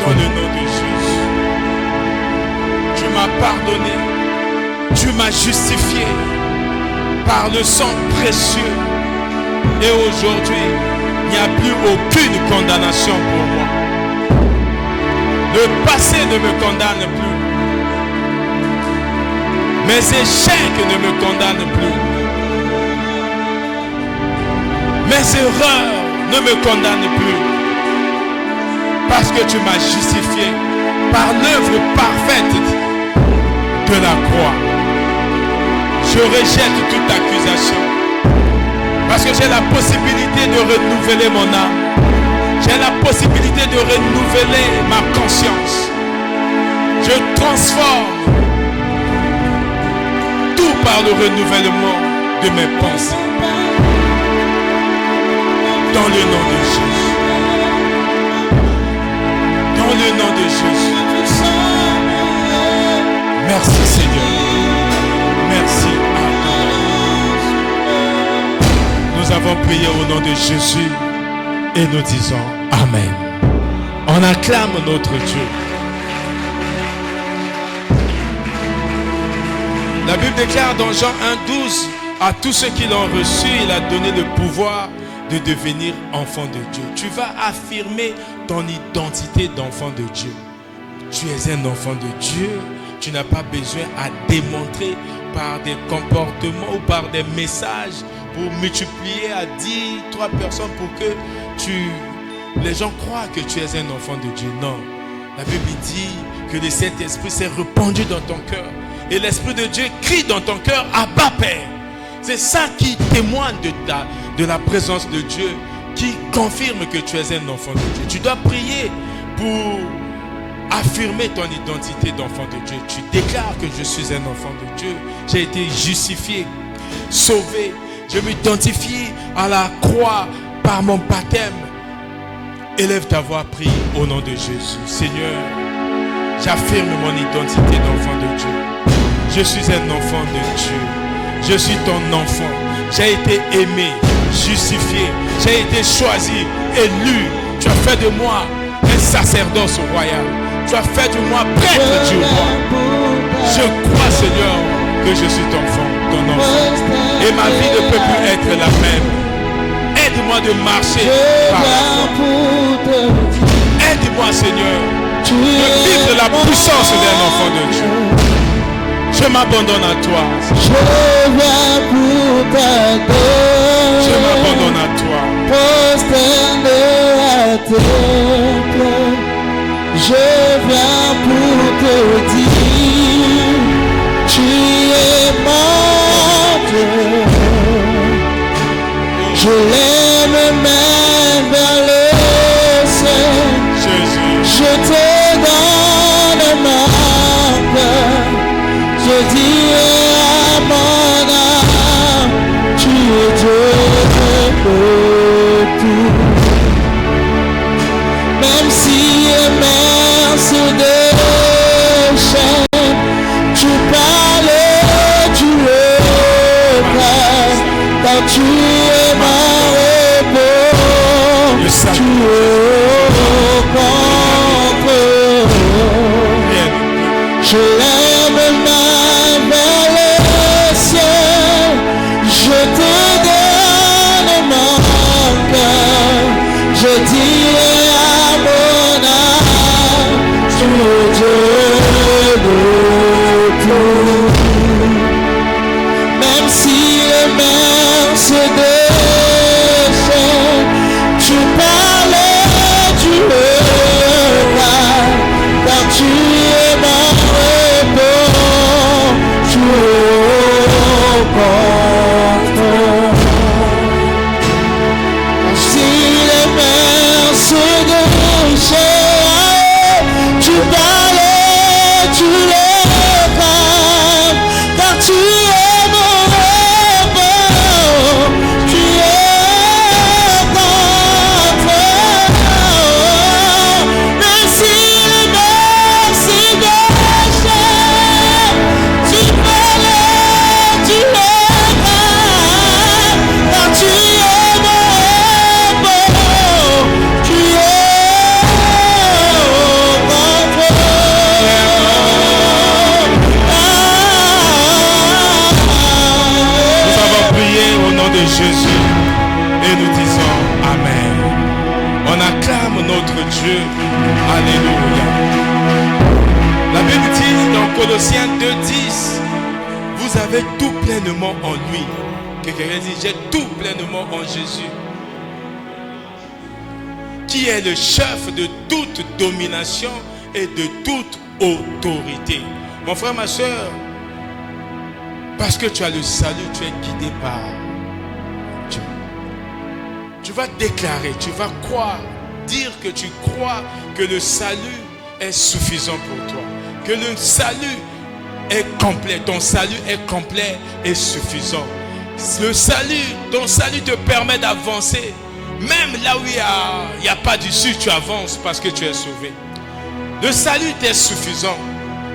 Speaker 1: Dans le nom de Jésus. Tu m'as pardonné. Tu m'as justifié par le sang précieux. Et aujourd'hui, il n'y a plus aucune condamnation pour moi. Le passé ne me condamne plus. Mes échecs ne me condamnent plus. Mes erreurs ne me condamnent plus. Parce que tu m'as justifié par l'œuvre parfaite de la croix. Je rejette toute accusation. Parce que j'ai la possibilité de renouveler mon âme. J'ai la possibilité de renouveler ma conscience. Je transforme tout par le renouvellement de mes pensées. Dans le nom de Jésus. Dans le nom de Jésus. Merci Seigneur. Merci Adonai. Nous avons prié au nom de Jésus et nous disons Amen. On acclame notre Dieu. La Bible déclare dans Jean 1:12, à tous ceux qui l'ont reçu, il a donné le pouvoir de devenir enfant de Dieu. Tu vas affirmer ton identité d'enfant de Dieu. Tu es un enfant de Dieu. Tu n'as pas besoin à démontrer par des comportements ou par des messages pour multiplier à 10, 3 personnes pour que les gens croient que tu es un enfant de Dieu. Non. La Bible dit que le Saint-Esprit s'est répandu dans ton cœur. Et l'Esprit de Dieu crie dans ton cœur, Abba Père. C'est ça qui témoigne de la présence de Dieu, qui confirme que tu es un enfant de Dieu. Tu dois prier pour affirmer ton identité d'enfant de Dieu. Tu déclares que je suis un enfant de Dieu. J'ai été justifié, sauvé. Je m'identifie à la croix par mon baptême. Élève ta voix, prie au nom de Jésus. Seigneur, j'affirme mon identité d'enfant de Dieu. Je suis un enfant de Dieu. Je suis ton enfant. J'ai été aimé, justifié. J'ai été choisi, élu. Tu as fait de moi un sacerdoce royal. Tu as fait de moi prêtre du roi. Je crois, Seigneur, que je suis ton enfant. Et ma vie ne peut plus être la même. Aide-moi de marcher par la foi. Aide-moi, Seigneur, de vivre la puissance d'un enfant de Dieu. Je m'abandonne à toi. Je m'abandonne à toi.
Speaker 3: Je viens pour te dire, tu es mon Dieu. Je lève mes mains vers le ciel. Je te donne mon cœur. Je dis à mon âme, tu es Dieu pour tout. Même si les mers se déchaînent, tu parles du repos, car tu es mon repos, tu es au contrôle. Je lève ma main vers le ciel, je te donne mon cœur, je dis à mon âme, tu es Dieu de tout. Même si les mers se déchaînent, tu parles du roi, car tu es mon repos, tu es au contrôle. Si les mers se déchaînent, tu parles du roi, car tu es mon repos, tu es au contrôle. Mais si les mers se déchaînent, tu parles du roi, car tu es mon repos, tu es au contrôle.
Speaker 1: Nous avons prié au nom de Jésus et nous disons Amen. On acclame notre Dieu. Alléluia. La Bible dit dans Colossiens 2:10, vous avez tout pleinement en lui. Quelqu'un dit, j'ai tout pleinement en Jésus, qui est le chef de toute domination et de toute autorité. Mon frère, ma soeur, parce que tu as le salut, tu es guidé par Dieu. Tu vas déclarer, tu vas croire, dire que tu crois que le salut est suffisant pour toi, que le salut est complet, ton salut est complet et suffisant. Le salut, ton salut te permet d'avancer. Même là où il n'y a pas d'issue, tu avances parce que tu es sauvé. Le salut t'est suffisant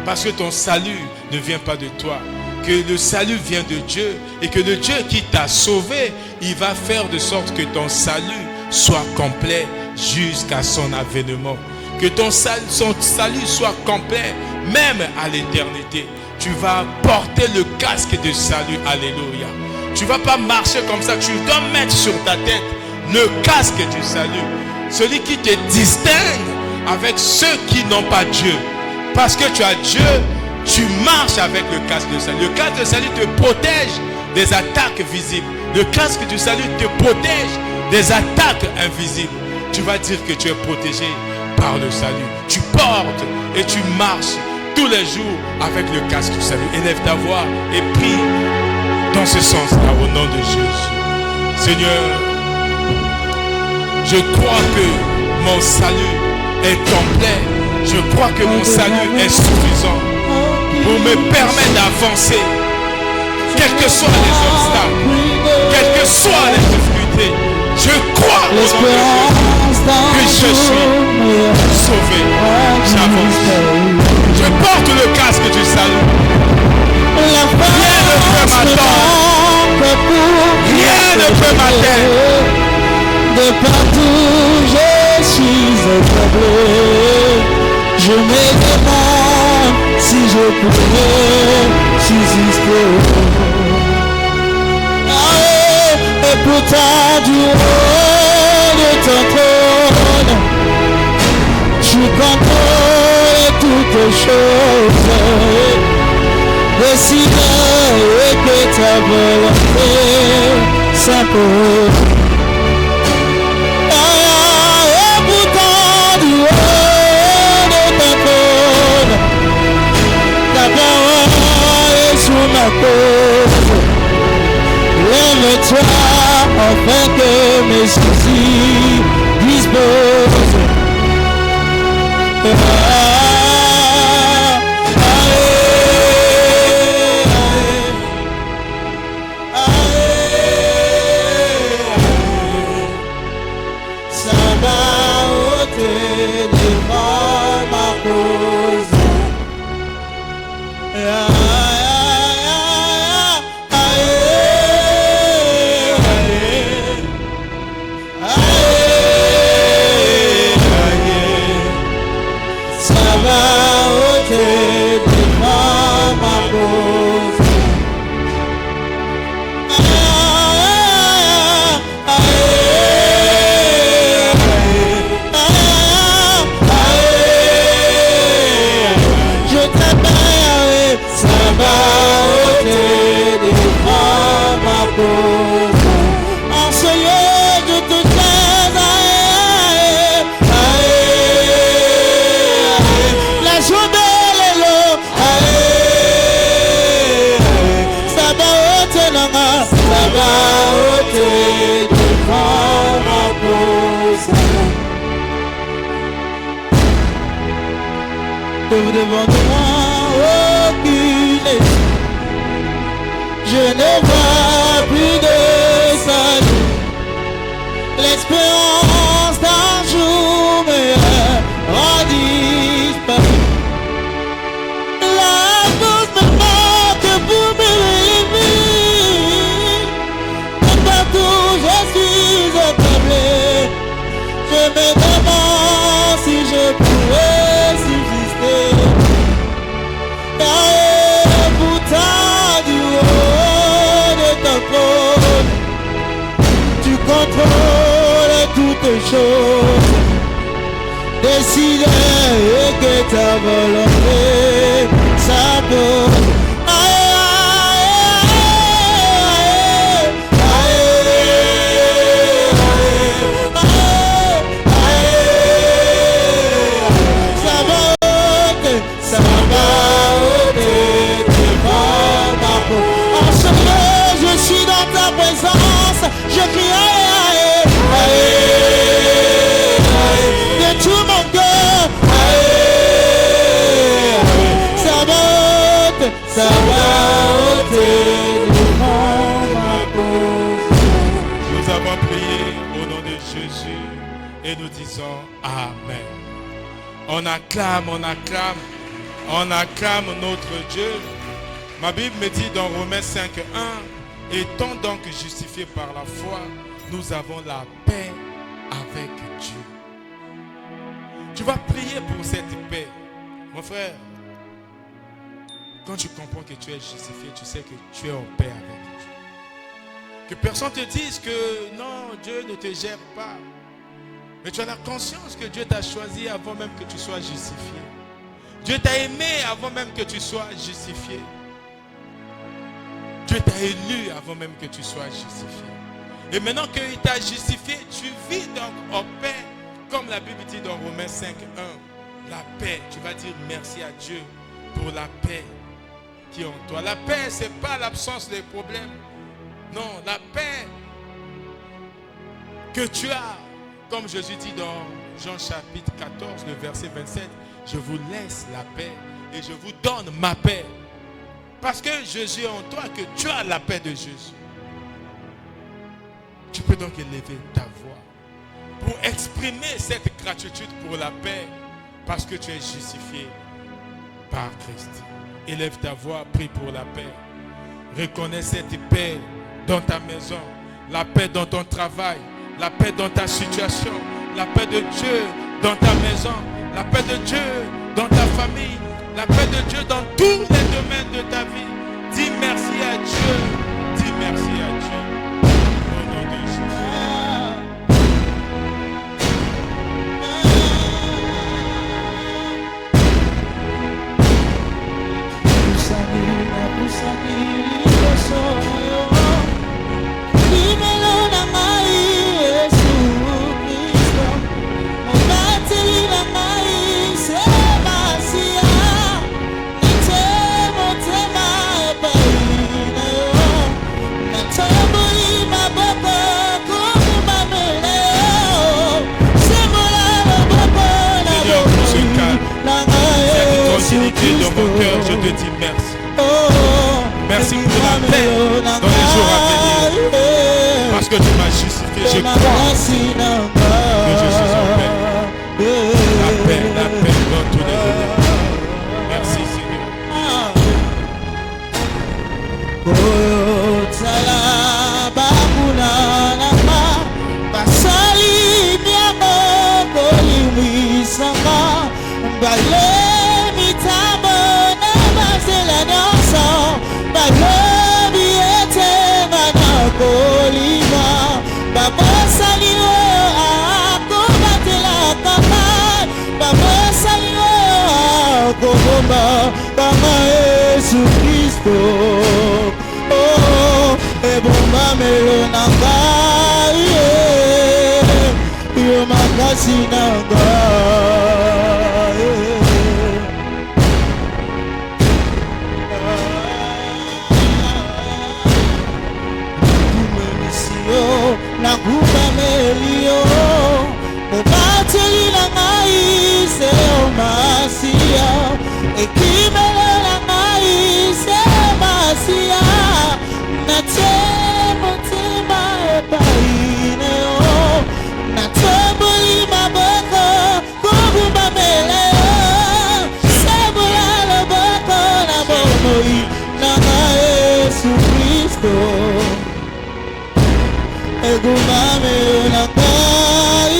Speaker 1: parce que ton salut ne vient pas de toi. Que le salut vient de Dieu et que le Dieu qui t'a sauvé, il va faire de sorte que ton salut soit complet jusqu'à son avènement. Que ton son salut soit complet même à l'éternité. Tu vas porter le casque de salut. Alléluia. Tu ne vas pas marcher comme ça. Tu dois mettre sur ta tête le casque du salut. Celui qui te distingue avec ceux qui n'ont pas Dieu. Parce que tu as Dieu, tu marches avec le casque de salut. Le casque de salut te protège des attaques visibles. Le casque du salut te protège des attaques invisibles. Tu vas dire que tu es protégé par le salut. Tu portes et tu marches tous les jours avec le casque du salut. Élève ta voix et prie dans ce sens-là au nom de Jésus. Seigneur, je crois que mon salut est complet. Je crois que mon salut est suffisant pour me permettre d'avancer, quels que soient les obstacles, quelles que soient les difficultés. Je crois au nom de Jésus que je suis sauvé. J'avance. Je porte le casque du salut. m'atteindre. Rien ne peut m'atteindre.
Speaker 3: De partout je suis accablé. Je me demande si je pourrais subsister. Et pourtant du haut de ton trône, tu contrôles toutes choses. Décidez que ta volonté s'impose. Et pourtant du haut de ton trône, ta parole est sous ma cause. Lève-toi afin que mes soucis disposent. Ça va ôter devant ma cause. En ce lieu de toutes choses, la joie belle et l'eau, ça va ôter devant ma cause. Devant de moi, aucune issue. Je ne vois plus de salut. L'espérance d'un jour me rend disparu. La force me manque pour me relever. De partout je suis accablé. Je me demande si je pourrais subsister. Car pourtant du haut de ton trône, tu contrôles toutes choses. Décide que ta volonté s'impose. Ça va ôter devant ma peau. En ce lieu, je suis dans ta présence. Je crie aïe, aïe, aïe, de tout mon cœur. Aïe, aïe, ça va ôter devant ma peau.
Speaker 1: Nous avons prié au nom de Jésus et nous disons Amen. On acclame, on acclame. On acclame notre Dieu. Ma Bible me dit dans Romains 5:1, étant donc justifiés par la foi, nous avons la paix avec Dieu. Tu vas prier pour cette paix. Mon frère, quand tu comprends que tu es justifié, tu sais que tu es en paix avec Dieu. Que personne te dise que non, Dieu ne te gère pas. Mais tu as la conscience que Dieu t'a choisi avant même que tu sois justifié. Dieu t'a aimé avant même que tu sois justifié. Dieu t'a élu avant même que tu sois justifié. Et maintenant qu'il t'a justifié, tu vis donc en paix. Comme la Bible dit dans Romains 5:1. La paix, tu vas dire merci à Dieu pour la paix qui est en toi. La paix, ce n'est pas l'absence des problèmes. Non, la paix que tu as, comme Jésus dit dans Jean chapitre 14, le verset 27, je vous laisse la paix et je vous donne ma paix. Parce que Jésus est en toi, que tu as la paix de Jésus. Tu peux donc élever ta voix pour exprimer cette gratitude pour la paix parce que tu es justifié par Christ. Élève ta voix, prie pour la paix. Reconnais cette paix dans ta maison, la paix dans ton travail, la paix dans ta situation, la paix de Dieu dans ta maison, la paix de Dieu dans ta famille, la paix de Dieu dans tous les domaines de ta vie. Dis merci à Dieu. Dis merci à Dieu. Au nom de Jésus. Dans mon cœur, je te dis merci. Merci pour la paix dans les jours à venir. Parce que tu m'as justifié, je crois que je suis en paix. La paix dans tous les domaines. Merci Seigneur.
Speaker 3: Bama Yesu Kristo, oh, ebomba melo nangai, yo makasi nangai. Kumemisio na kumelio, mubateli nangai se omasia. Ekimela ngai se masia na temo tema epaine o na tobuli maboko kobumba mele sebula loboko na bomoi na Yesu Kristo egumba mele na ngai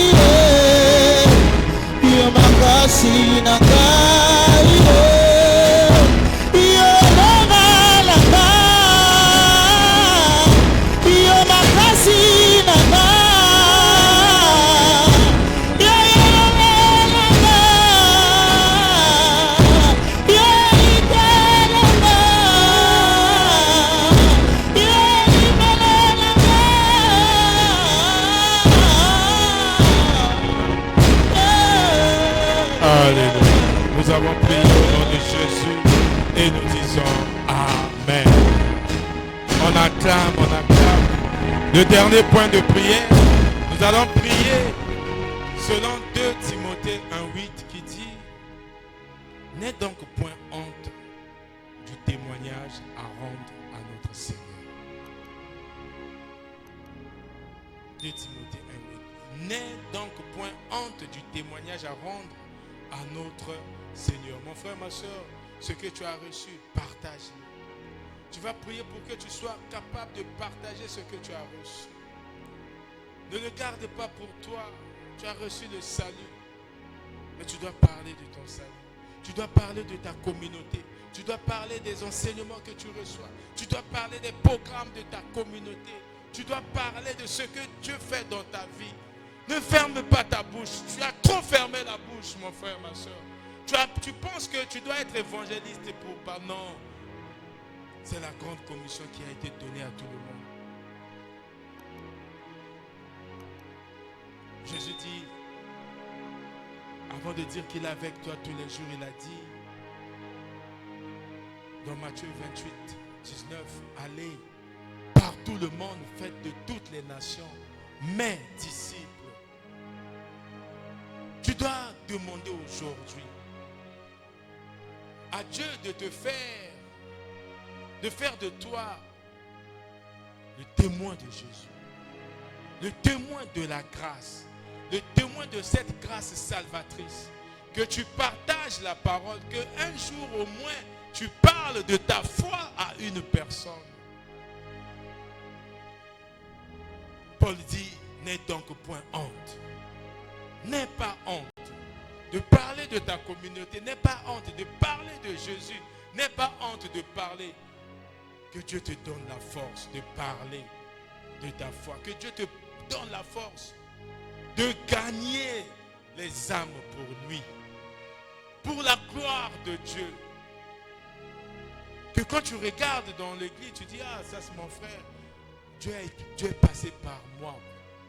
Speaker 3: yo makasi na ngai.
Speaker 1: Nous avons prié au nom de Jésus et nous disons Amen. On acclame. Le dernier point de prière, nous allons prier selon 2 Timothée 1:8 qui dit: n'aie donc point honte du témoignage à rendre à notre Seigneur. 2 Timothée 1:8. N'aie donc point honte du témoignage à rendre à notre Seigneur. Mon frère, ma soeur, ce que tu as reçu, partage-le. Tu vas prier pour que tu sois capable de partager ce que tu as reçu. Ne le garde pas pour toi. Tu as reçu le salut, mais tu dois parler de ton salut. Tu dois parler de ta communauté. Tu dois parler des enseignements que tu reçois. Tu dois parler des programmes de ta communauté. Tu dois parler de ce que Dieu fait dans ta vie. Ne ferme pas ta bouche. Tu as trop fermé la bouche, mon frère, ma soeur. Tu penses que tu dois être évangéliste pour pas. Non. C'est la grande commission qui a été donnée à tout le monde. Jésus dit, avant de dire qu'il est avec toi tous les jours, il a dit, dans Matthieu 28, 19, allez par tout le monde, faites de toutes les nations mes disciples. Tu dois demander aujourd'hui à Dieu de faire de toi le témoin de Jésus, le témoin de la grâce, le témoin de cette grâce salvatrice, que tu partages la parole, qu'un jour au moins tu parles de ta foi à une personne. Paul dit, n'aie donc point honte. N'aie pas honte de parler de ta communauté. N'aie pas honte de parler de Jésus. N'aie pas honte de parler. Que Dieu te donne la force de parler de ta foi. Que Dieu te donne la force de gagner les âmes pour lui. Pour la gloire de Dieu. Que quand tu regardes dans l'église, tu dis, ah, ça c'est mon frère. Dieu est passé par moi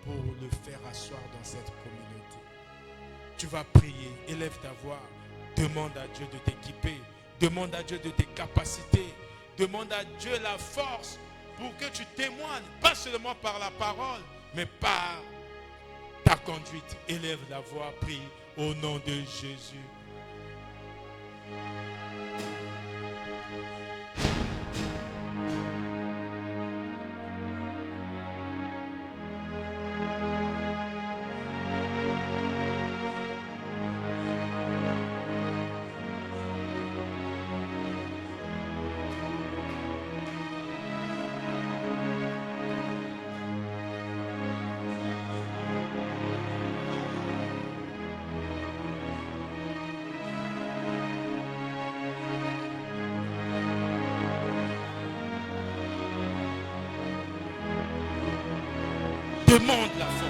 Speaker 1: pour le faire asseoir dans cette communauté. Tu vas prier, élève ta voix, demande à Dieu de t'équiper, demande à Dieu de tes capacités, demande à Dieu la force pour que tu témoignes, pas seulement par la parole, mais par ta conduite. Élève la voix, prie au nom de Jésus. Demande la force.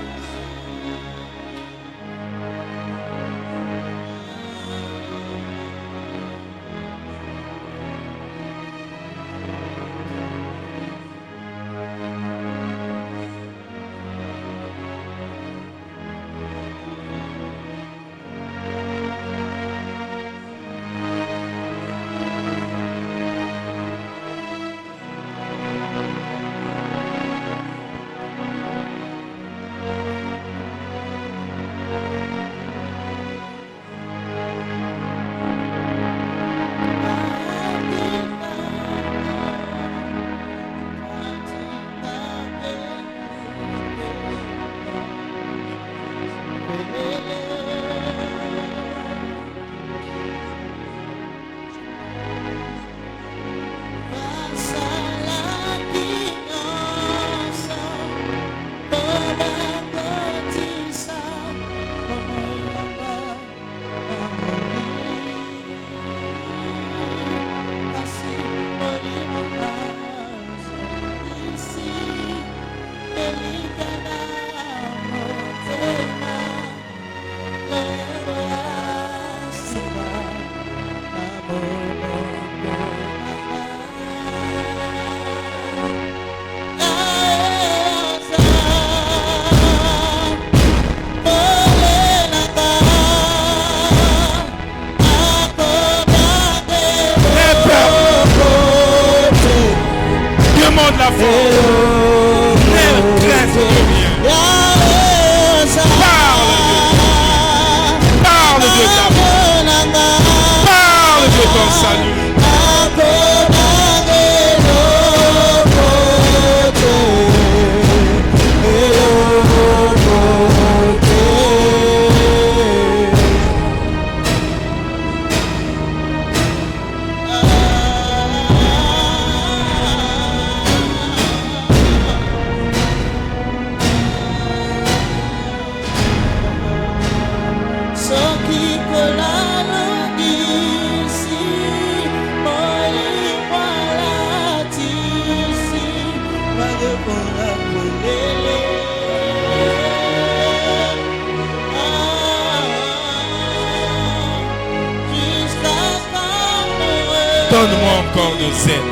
Speaker 1: Donne-moi encore de zèle,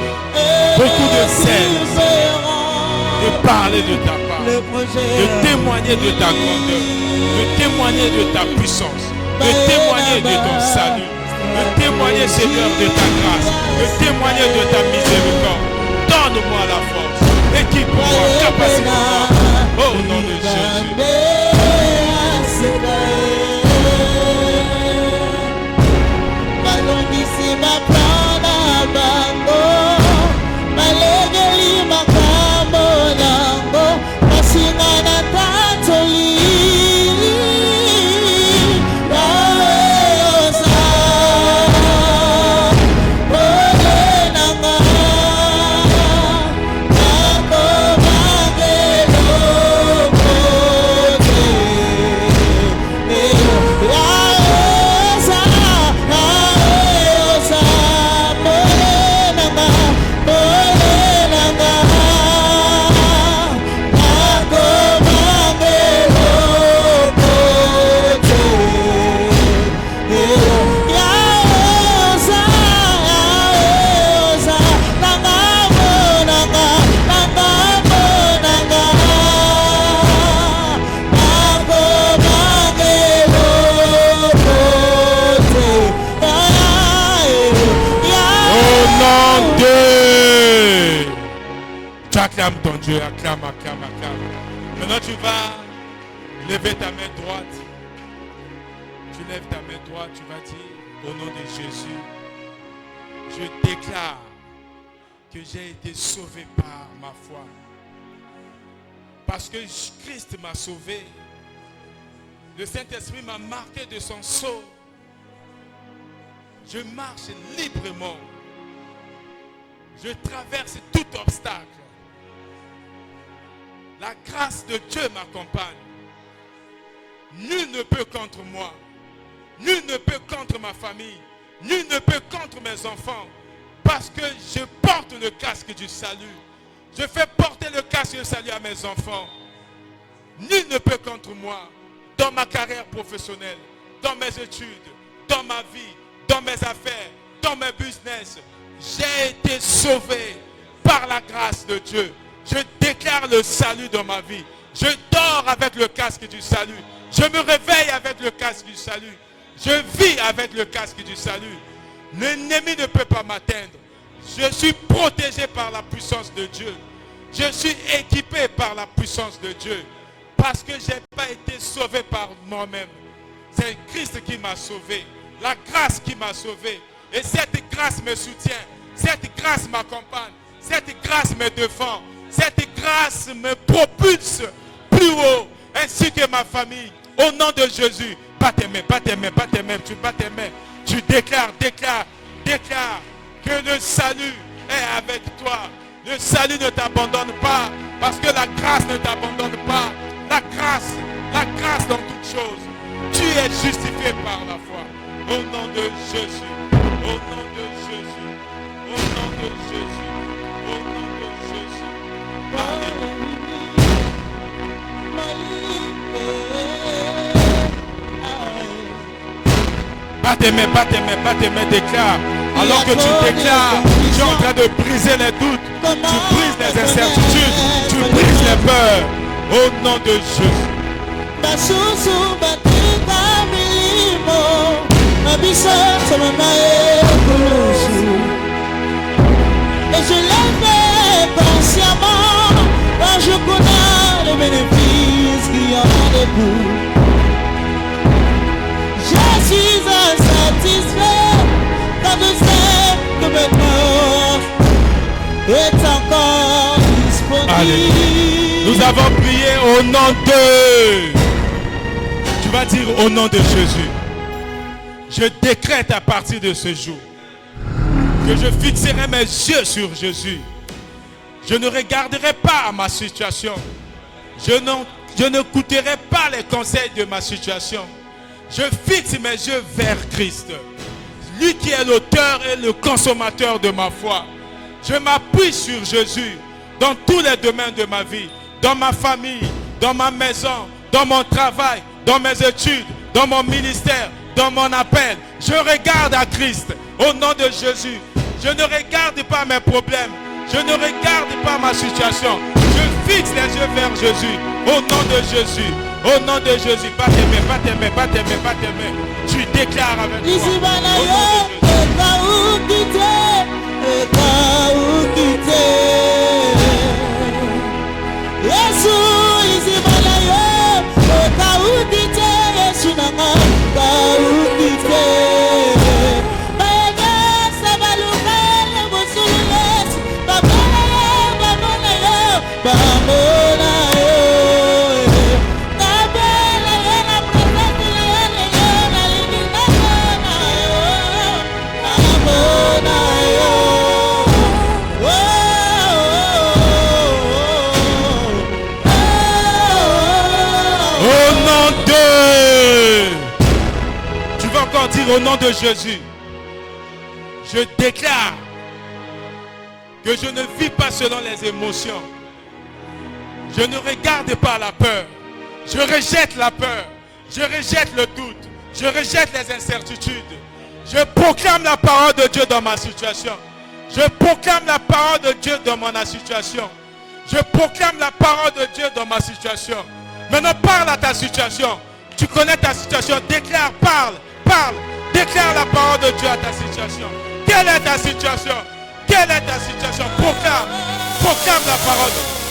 Speaker 1: beaucoup de zèle, de parler de ta part, de témoigner de ta grandeur, de témoigner de ta puissance, de témoigner de ton salut, de témoigner, Seigneur, de ta grâce, de témoigner de ta miséricorde. Donne-moi la force, équipe-moi, capacite-moi, au nom de Jésus.
Speaker 3: Oh
Speaker 1: Dieu. Acclame, acclame, acclame. Maintenant, tu vas lever ta main droite. Tu lèves ta main droite, tu vas dire, au nom de Jésus, je déclare que j'ai été sauvé par ma foi. Parce que Christ m'a sauvé. Le Saint-Esprit m'a marqué de son sceau. Je marche librement. Je traverse tout obstacle. La grâce de Dieu m'accompagne. Nul ne peut contre moi. Nul ne peut contre ma famille. Nul ne peut contre mes enfants. Parce que je porte le casque du salut. Je fais porter le casque du salut à mes enfants. Nul ne peut contre moi. Dans ma carrière professionnelle, dans mes études, dans ma vie, dans mes affaires, dans mes business. J'ai été sauvé par la grâce de Dieu. Je déclare le salut dans ma vie. Je dors avec le casque du salut. Je me réveille avec le casque du salut. Je vis avec le casque du salut. L'ennemi ne peut pas m'atteindre. Je suis protégé par la puissance de Dieu. Je suis équipé par la puissance de Dieu. Parce que je n'ai pas été sauvé par moi-même. C'est Christ qui m'a sauvé. La grâce qui m'a sauvé. Et cette grâce me soutient. Cette grâce m'accompagne. Cette grâce me défend. Cette grâce me propulse plus haut. Ainsi que ma famille. Au nom de Jésus. Pas tes mains, pas tes mains, pas tes mains. Tu bats tes mains. Tu déclares que le salut est avec toi. Le salut ne t'abandonne pas. Parce que la grâce ne t'abandonne pas. La grâce dans toutes choses. Tu es justifié par la foi. Au nom de Jésus. Au nom de Jésus. Au nom de Jésus. Au nom de Jésus. Pas tes mains, pas tes mains, pas tes mains, déclare. Alors que tu déclares, tu es en train de briser les doutes. Tu brises les incertitudes. Tu brises les peurs. Au nom de Jésus.
Speaker 3: Et je l'ai fait consciemment, car je connais les bénéfices qu'il y a en debout. Je suis insatisfait quand je sais que maintenant est encore disponible.
Speaker 1: Alléluia. Nous avons prié au nom de... Tu vas dire au nom de Jésus. Je décrète à partir de ce jour que je fixerai mes yeux sur Jésus. Je ne regarderai pas ma situation. Je n'écouterai pas les conseils de ma situation. Je fixe mes yeux vers Christ. Lui qui est l'auteur et le consommateur de ma foi. Je m'appuie sur Jésus dans tous les domaines de ma vie. Dans ma famille, dans ma maison, dans mon travail, dans mes études, dans mon ministère, dans mon appel. Je regarde à Christ au nom de Jésus. Je ne regarde pas mes problèmes. Je ne regarde pas ma situation. Je fixe les yeux vers Jésus. Au nom de Jésus. Au nom de Jésus. Pas tes mains, pas tes mains, pas tes mains, pas tes mains. Tu déclares avec moi. Au nom de Jésus. Dire au nom de Jésus, je déclare que je ne vis pas selon les émotions. Je ne regarde pas la peur. Je rejette la peur. Je rejette le doute. Je rejette les incertitudes. Je proclame la parole de Dieu dans ma situation. Je proclame la parole de Dieu dans mon situation. Je proclame la parole de Dieu dans ma situation. Maintenant, parle à ta situation. Tu connais ta situation. Déclare, parle. Déclare la parole de Dieu à ta situation. Quelle est ta situation? Quelle est ta situation? Proclame la parole de Dieu.